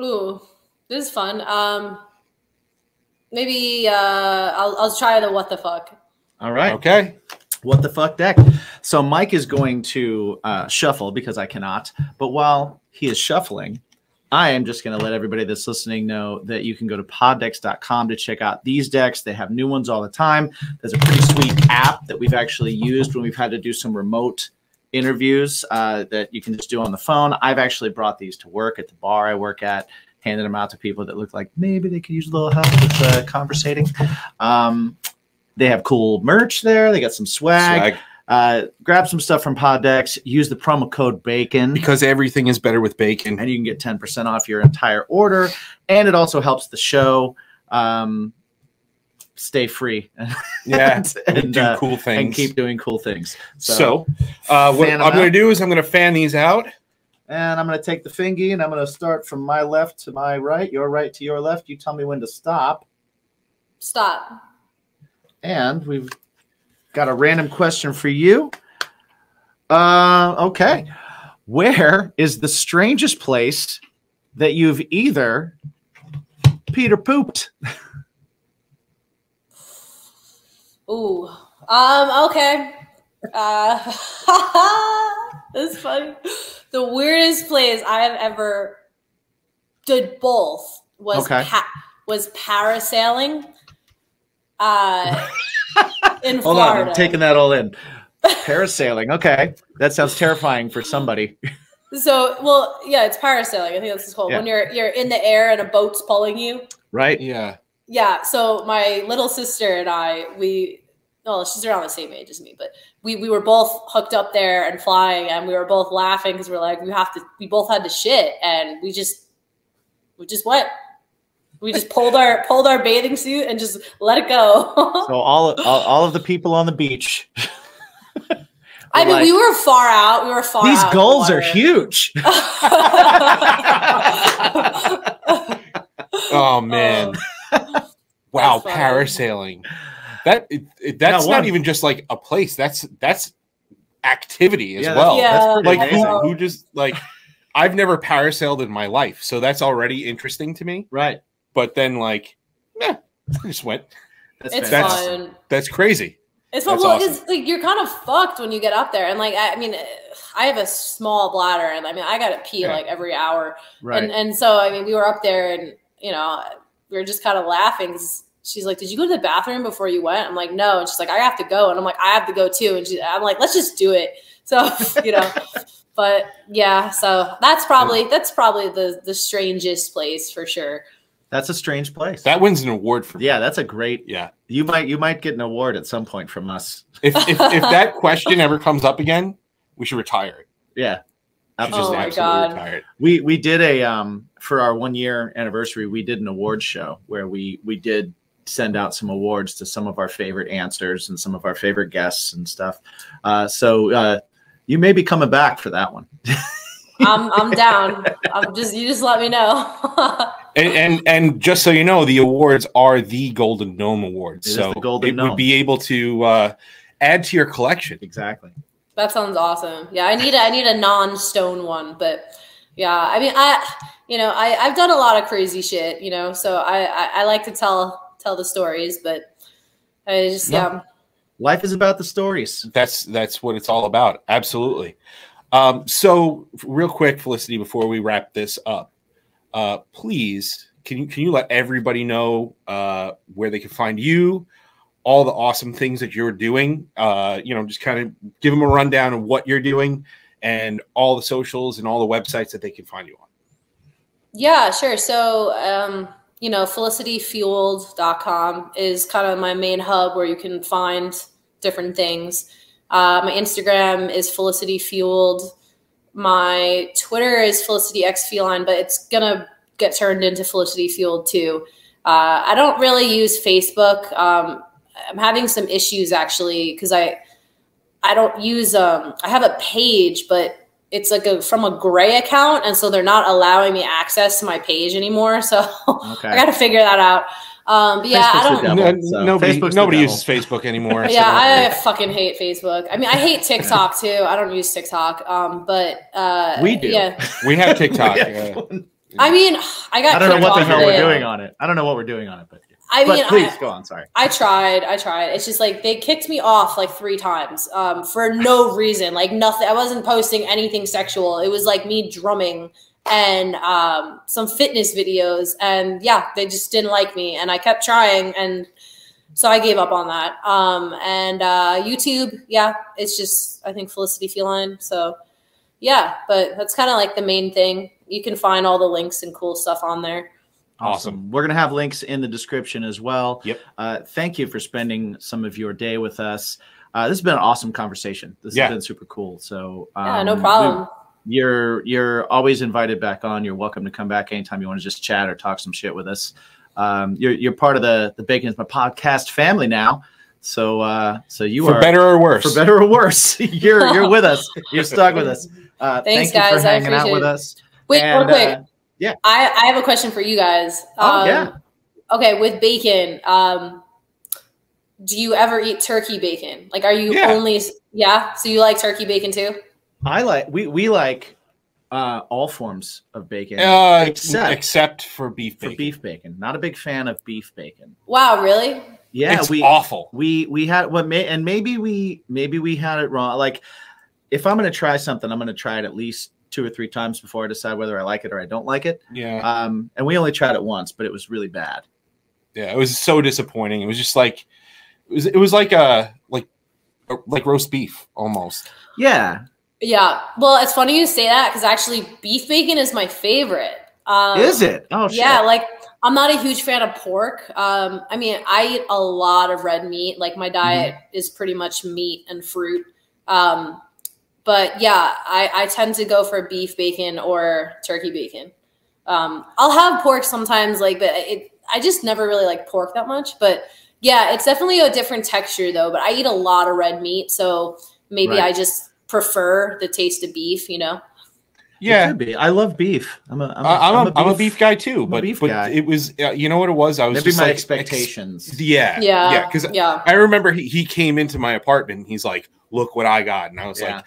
Ooh, this is fun. Maybe I'll try the What the Fuck. All right. Okay. What the Fuck deck. So Mike is going to shuffle because I cannot. But while he is shuffling, I am just going to let everybody that's listening know that you can go to poddex.com to check out these decks. They have new ones all the time. There's a pretty sweet app that we've actually used when we've had to do some remote interviews that you can just do on the phone. I've actually brought these to work at the bar I work at, handed them out to people that look like maybe they could use a little help with conversating. They have cool merch there. They got some swag. Grab some stuff from Poddex. Use the promo code BACON. Because everything is better with bacon. And you can get 10% off your entire order. And it also helps the show stay free. Yeah. and do cool things. And keep doing cool things. So what I'm going to do is I'm going to fan these out. And I'm going to take the fingy and I'm going to start from my left to my right, your right to your left. You tell me when to stop. Stop. And we've got a random question for you. Okay. Where is the strangest place that you've either peed or pooped? Ooh. Okay. That's funny. The weirdest place I have ever did both was was parasailing. In Hold Florida. on, I'm taking that all in. Parasailing. Okay, that sounds terrifying for somebody. So, well, yeah, it's parasailing. I think that's called when you're in the air and a boat's pulling you. Right. Yeah. Yeah. So my little sister and I, she's around the same age as me, but we were both hooked up there and flying, and we were both laughing because we're like, we both had to shit, and we just went. We just pulled our bathing suit and just let it go. So all of the people on the beach. I mean, we were far out. We were far These out. These gulls are huge. Oh man! Wow, parasailing. That's not even just like a place. That's activity as well. Yeah, like who just like I've never parasailed in my life, so that's already interesting to me. Right. But then I just went. It's fun. That's crazy. It's fun. Well, because like you're kind of fucked when you get up there, and like I mean, I have a small bladder, and I mean I gotta pee like every hour, right? And so I mean we were up there, and you know we were just kind of laughing. She's like, "Did you go to the bathroom before you went?" I'm like, "No," and she's like, "I have to go," and I'm like, "I have to go too," and I'm like, "Let's just do it." So you know, but yeah, so that's probably the strangest place for sure. That's a strange place. That wins an award for me. Yeah, that's a great. Yeah, you might get an award at some point from us. If that question ever comes up again, we should retire it. Yeah, absolutely. Oh my God. Retire it. We did a for our 1 year anniversary. We did an award show where we did send out some awards to some of our favorite answers and some of our favorite guests and stuff. So you may be coming back for that one. I'm down. You just let me know. and just so you know, the awards are the Golden Gnome Awards. So it would be able to add to your collection. Exactly. That sounds awesome. Yeah, I need a non-stone one, but yeah, I mean, I've done a lot of crazy shit, you know, so I like to tell the stories, but I just life is about the stories. That's what it's all about. Absolutely. So real quick, Felicity, before we wrap this up, please, can you let everybody know where they can find you, all the awesome things that you're doing? Just kind of give them a rundown of what you're doing and all the socials and all the websites that they can find you on. Yeah, sure. So, felicityfueled.com is kind of my main hub where you can find different things. My Instagram is Felicity Fueled. My Twitter is Felicity X Feline, but it's gonna get turned into Felicity Fueled too. I don't really use Facebook. I'm having some issues actually because I don't use I have a page, but it's like from a gray account, and so they're not allowing me access to my page anymore. So I got to figure that out. But yeah, nobody uses Facebook anymore. Yeah, I fucking hate Facebook. I mean, I hate TikTok too. I don't use TikTok. But we do. Yeah, we have TikTok. I mean, I don't know what the hell we're doing on it. I don't know what we're doing on it, but please go on. Sorry. I tried. It's just like they kicked me off like 3 times for no reason, like nothing. I wasn't posting anything sexual. It was like me drumming and some fitness videos, and yeah, they just didn't like me, and I kept trying, and so I gave up on that. And YouTube, yeah, it's just I think Felicity Feline. So yeah, but that's kind of like the main thing. You can find all the links and cool stuff on there. Awesome. We're going to have links in the description as well. Yep. Thank you for spending some of your day with us. This has been an awesome conversation. This has been super cool. So yeah, no problem. You're always invited back on. You're welcome to come back anytime you want to just chat or talk some shit with us. You're part of the Bacon is My Podcast family now. So you are, for better or worse. For better or worse, you're with us. You're stuck with us. Thanks, thank you guys. for hanging out with us. Wait, real quick. Yeah, I have a question for you guys. okay, with bacon, do you ever eat turkey bacon? Like, are you only, so you like turkey bacon too? We like all forms of bacon except for beef bacon. For beef bacon. Not a big fan of beef bacon. Wow, really? Yeah, it's awful. We had and maybe we had it wrong. Like, if I'm going to try something, I'm going to try it at least 2 or 3 times before I decide whether I like it or I don't like it. Yeah. And we only tried it once, but it was really bad. Yeah, it was so disappointing. It was just like it was like roast beef almost. Yeah. Yeah. Well, it's funny you say that because actually beef bacon is my favorite. Is it? Oh, shit. Yeah. Like, I'm not a huge fan of pork. I mean, I eat a lot of red meat. Like, my diet is pretty much meat and fruit. But yeah, I tend to go for beef bacon or turkey bacon. I'll have pork sometimes, like, but I just never really like pork that much. But yeah, it's definitely a different texture though. But I eat a lot of red meat, so maybe I just prefer the taste of beef, you know? Yeah, I love beef. I'm a beef guy too, but guy. It was you know what it was. I was maybe just my like, expectations. Yeah. Because I remember he came into my apartment. And he's like, "Look what I got," and I was like,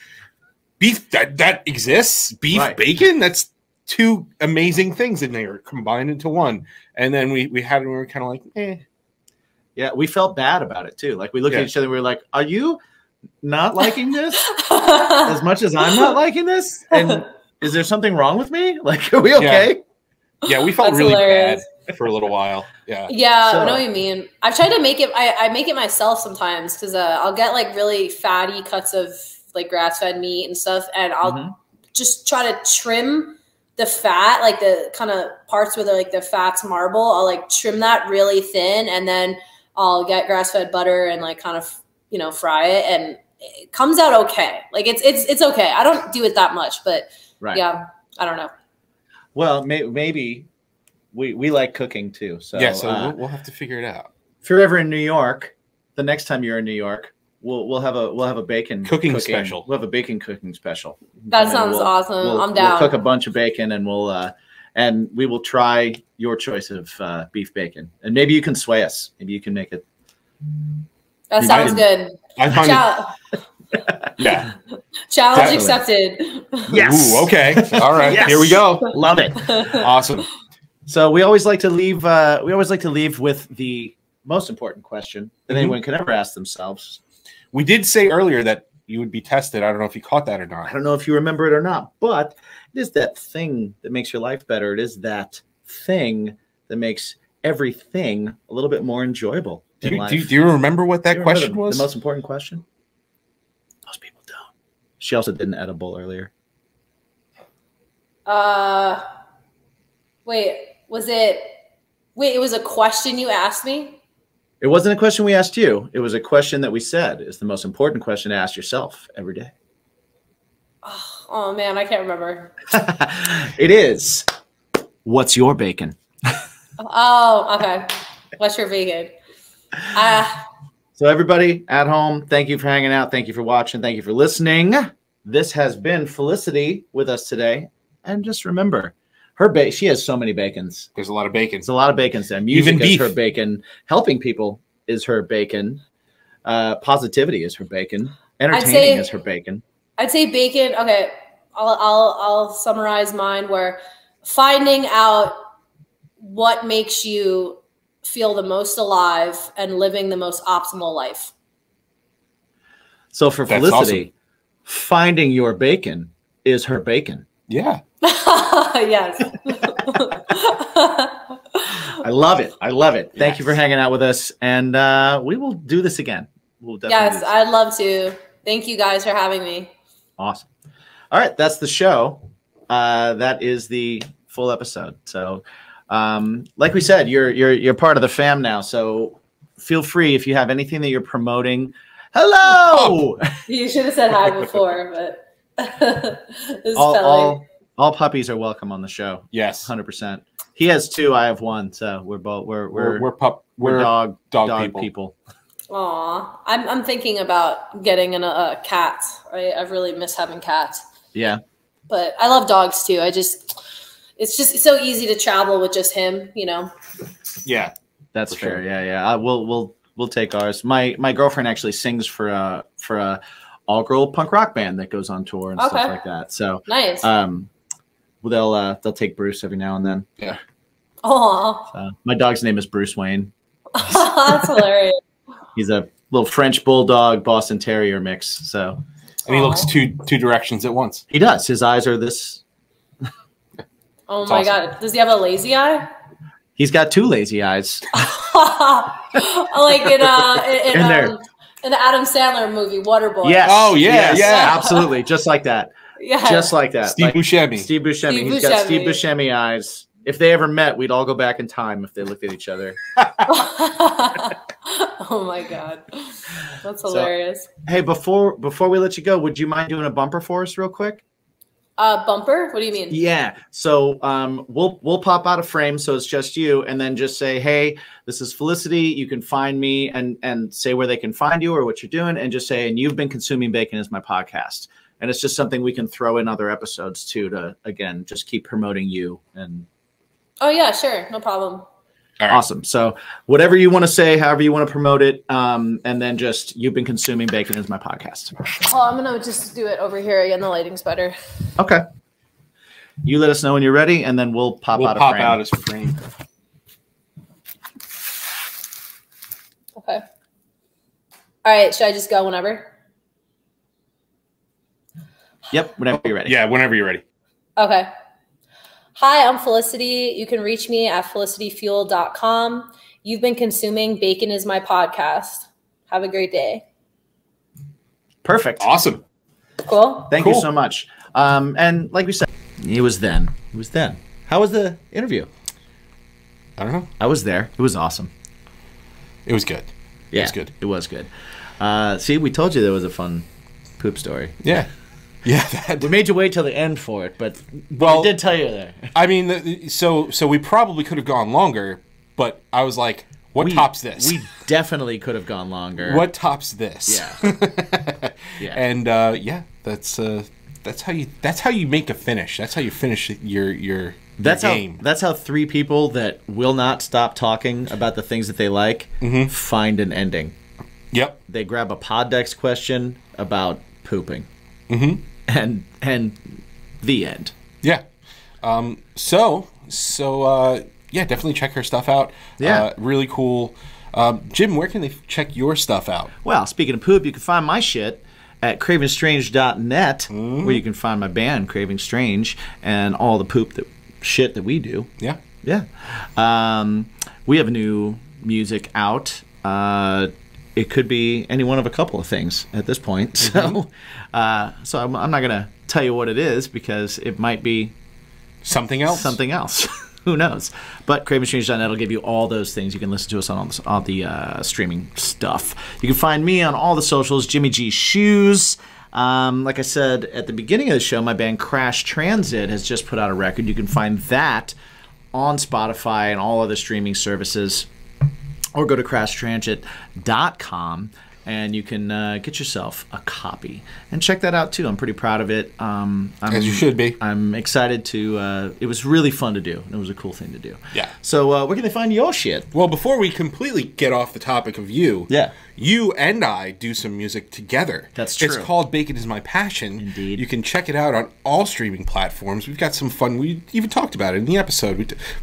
"Beef that exists? Beef bacon? That's 2 amazing things, and they were combined into one." And then we had it. And we were kind of like, eh. Yeah, we felt bad about it too. Like, we looked at each other. And we were like, "Are you not liking this as much as I'm not liking this?" And is there something wrong with me? Like, are we okay? Yeah, we felt really bad for a little while. Yeah. Yeah, I know what you mean. I've tried to make it. I make it myself sometimes because I'll get like really fatty cuts of like grass-fed meat and stuff, and I'll just try to trim the fat, like the kind of parts where like the fat's marble. I'll like trim that really thin, and then I'll get grass-fed butter and like kind of fry it, and it comes out okay. Like it's okay. I don't do it that much, but. Right. Yeah, I don't know. Well, maybe we like cooking too. So we'll have to figure it out. If you're ever in New York, the next time you're in New York, we'll have a bacon cooking special. We'll have a bacon cooking special. That sounds awesome. I'm down. We'll cook a bunch of bacon, and we will try your choice of beef bacon, and maybe you can sway us. Maybe you can make it. That sounds good. I find yeah. Challenge accepted. Yes. Ooh, okay. All right. Yes. Here we go. Love it. Awesome. So we always like to leave. We always like to leave with the most important question that anyone could ever ask themselves. We did say earlier that you would be tested. I don't know if you caught that or not. I don't know if you remember it or not, but it is that thing that makes your life better. It is that thing that makes everything a little bit more enjoyable. Do you remember what that question was? The most important question? Most people don't. She also did an edible earlier. It was a question you asked me? It wasn't a question we asked you. It was a question that we said is the most important question to ask yourself every day. Oh man, I can't remember. It is. What's your bacon? Oh, okay. What's your bacon? So everybody at home, thank you for hanging out. Thank you for watching. Thank you for listening. This has been Felicity with us today. And just remember, she has so many bacons. There's a lot of bacon. There's a lot of bacons there. Music is her bacon. Helping people is her bacon. Positivity is her bacon. Entertaining is her bacon. I'd say bacon. Okay, I'll summarize mine. Where finding out what makes you feel the most alive and living the most optimal life. So for Felicity, finding your bacon is her bacon. Yeah. Yes. I love it. I love it. Thank you for hanging out with us. And we will do this again. We'll definitely I'd love to. Thank you guys for having me. Awesome. All right. That's the show. That is the full episode. So like we said, you're part of the fam now. So feel free if you have anything that you're promoting. Hello. You should have said hi before, but all puppies are welcome on the show. Yes, 100%. He has 2. I have 1. So we're both we're dog people. Aw, I'm thinking about getting a cat. I've really missed having cats. Yeah, but I love dogs too. It's so easy to travel with just him, you know. Yeah. That's For fair. sure. Yeah. We'll take ours. My girlfriend actually sings for a all girl punk rock band that goes on tour and stuff Okay. like that. So Nice. they'll take Bruce every now and then. Yeah. Aw. My dog's name is Bruce Wayne. That's hilarious. He's a little French bulldog Boston Terrier mix. So And he looks two directions at once. he does. His eyes are this. Oh my God. Does he have a lazy eye? He's got two lazy eyes. Like in there. in the Adam Sandler movie Waterboy. Yes. Oh, yeah, Yes, yeah. Absolutely. Just like that. Yeah. Just like that. Steve Buscemi. Steve Buscemi. Steve He's got Buscemi. Steve Buscemi eyes. If they ever met, we'd all go back in time if they looked at each other. Oh my God. That's hilarious. Hey, before we let you go, would you mind doing a bumper for us real quick? Bumper? What do you mean? Yeah. So we'll pop out a frame so it's just you, and then just say, hey, this is Felicity. You can find me, and say where they can find you or what you're doing, and just say, and you've been consuming bacon as my podcast. And it's just something we can throw in other episodes too to, again, just keep promoting you. And Oh yeah, sure. No problem. All right. awesome. So whatever you want to say, however you want to promote it, and then just you've been consuming bacon as my podcast. Oh, I'm gonna just do it over here again. The lighting's better. Okay. You let us know when you're ready, and then we'll pop We'll out a pop frame. out his frame. Okay. All right. Should I just go whenever? Yep, whenever you're ready. Yeah, whenever you're ready. Okay. Hi, I'm Felicity. You can reach me at felicityfueled.com. You've been consuming Bacon is My podcast. Have a great day. Perfect. Awesome. Cool. Thank you Cool. so much. And like we said, it was then. How was the interview? I don't know. I was there. It was awesome. It was good. Yeah, It was good. It was good. See, we told you there was a fun poop story. Yeah. Yeah. We made you wait till the end for it, but Well, we did tell you there. I mean, so we probably could have gone longer, but I was like, what tops this? We definitely could have gone longer. What tops this? Yeah. Yeah. And that's how you make a finish. That's how you finish your game. That's how three people that will not stop talking about the things that they like find an ending. Yep. They grab a Poddex question about pooping. Mm-hmm. And the end. Yeah. So definitely check her stuff out. Yeah. Really cool. Jim, where can they check your stuff out? Well, speaking of poop, you can find my shit at cravingstrange.net, where you can find my band, Craving Strange, and all the poop shit that we do. Yeah. Yeah. We have new music out. It could be any one of a couple of things at this point. So I'm not going to tell you what it is because it might be Something else? something else. Who knows? But cravingstrange.net will give you all those things. You can listen to us on all the streaming stuff. You can find me on all the socials, Jimmy G Shoes. Like I said at the beginning of the show, my band Crash Transit has just put out a record. You can find that on Spotify and all other streaming services. Or go to crashtransit.com and you can get yourself a copy. And check that out, too. I'm pretty proud of it. As you should be. I'm excited to... it was really fun to do. And it was a cool thing to do. Yeah. So where can they find your shit? Well, before we completely get off the topic of you, Yeah. you and I do some music together. That's true. It's called Bacon is My Passion. Indeed. You can check it out on all streaming platforms. We've got some fun. We even talked about it in the episode.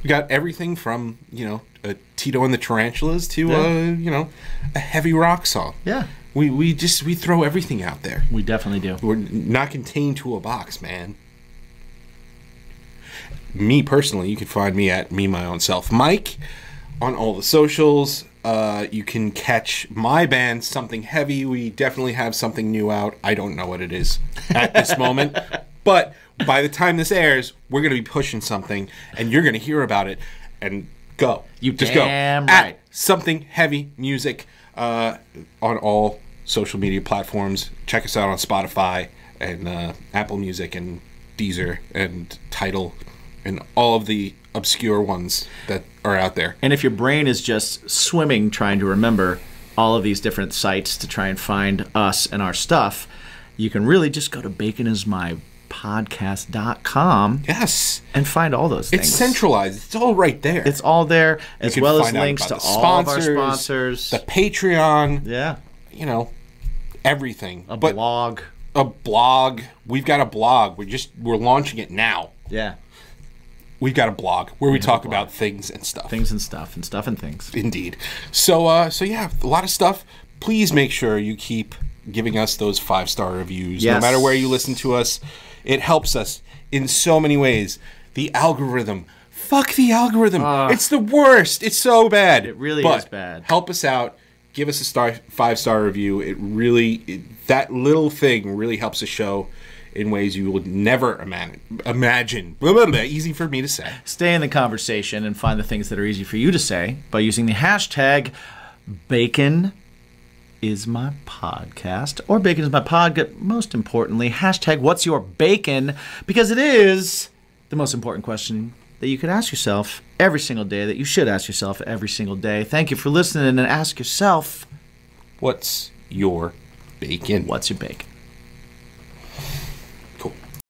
We got everything from, Tito and the Tarantulas to, a heavy rock song. Yeah. We throw everything out there. We definitely do. We're not contained to a box, man. Me personally, you can find me at Me My Own Self Mike on all the socials. You can catch my band, Something Heavy. We definitely have something new out. I don't know what it is at this moment, but by the time this airs, we're going to be pushing something, and you're going to hear about it. And go. You just damn go. right. At Something Heavy Music on all social media platforms. Check us out on Spotify and Apple Music and Deezer and Tidal and all of the obscure ones that are out there. And if your brain is just swimming trying to remember all of these different sites to try and find us and our stuff, you can really just go to baconismypodcast.com. Yes. And find all those things. It's centralized. It's all right there. It's all there, as well as find out links to about the all of our sponsors. The Patreon. Yeah. You know, everything. A blog. A blog. We've got a blog. We're launching it now. Yeah. We've got a blog where we talk about things and stuff. Things and stuff and stuff and things. Indeed. So yeah, a lot of stuff. Please make sure you keep giving us those 5-star reviews. Yes. No matter where you listen to us, it helps us in so many ways. The algorithm. Fuck the algorithm. It's the worst. It's so bad. It really is bad. Help us out. Give us a 5-star review. It really, that little thing really helps the show in ways you would never imagine. Easy for me to say. Stay in the conversation and find the things that are easy for you to say by using the hashtag Bacon is my podcast, or Bacon is my pod. Most importantly, hashtag What's Your Bacon, because it is the most important question that you could ask yourself every single day, that you should ask yourself every single day. Thank you for listening, and ask yourself, what's your bacon? What's your bacon?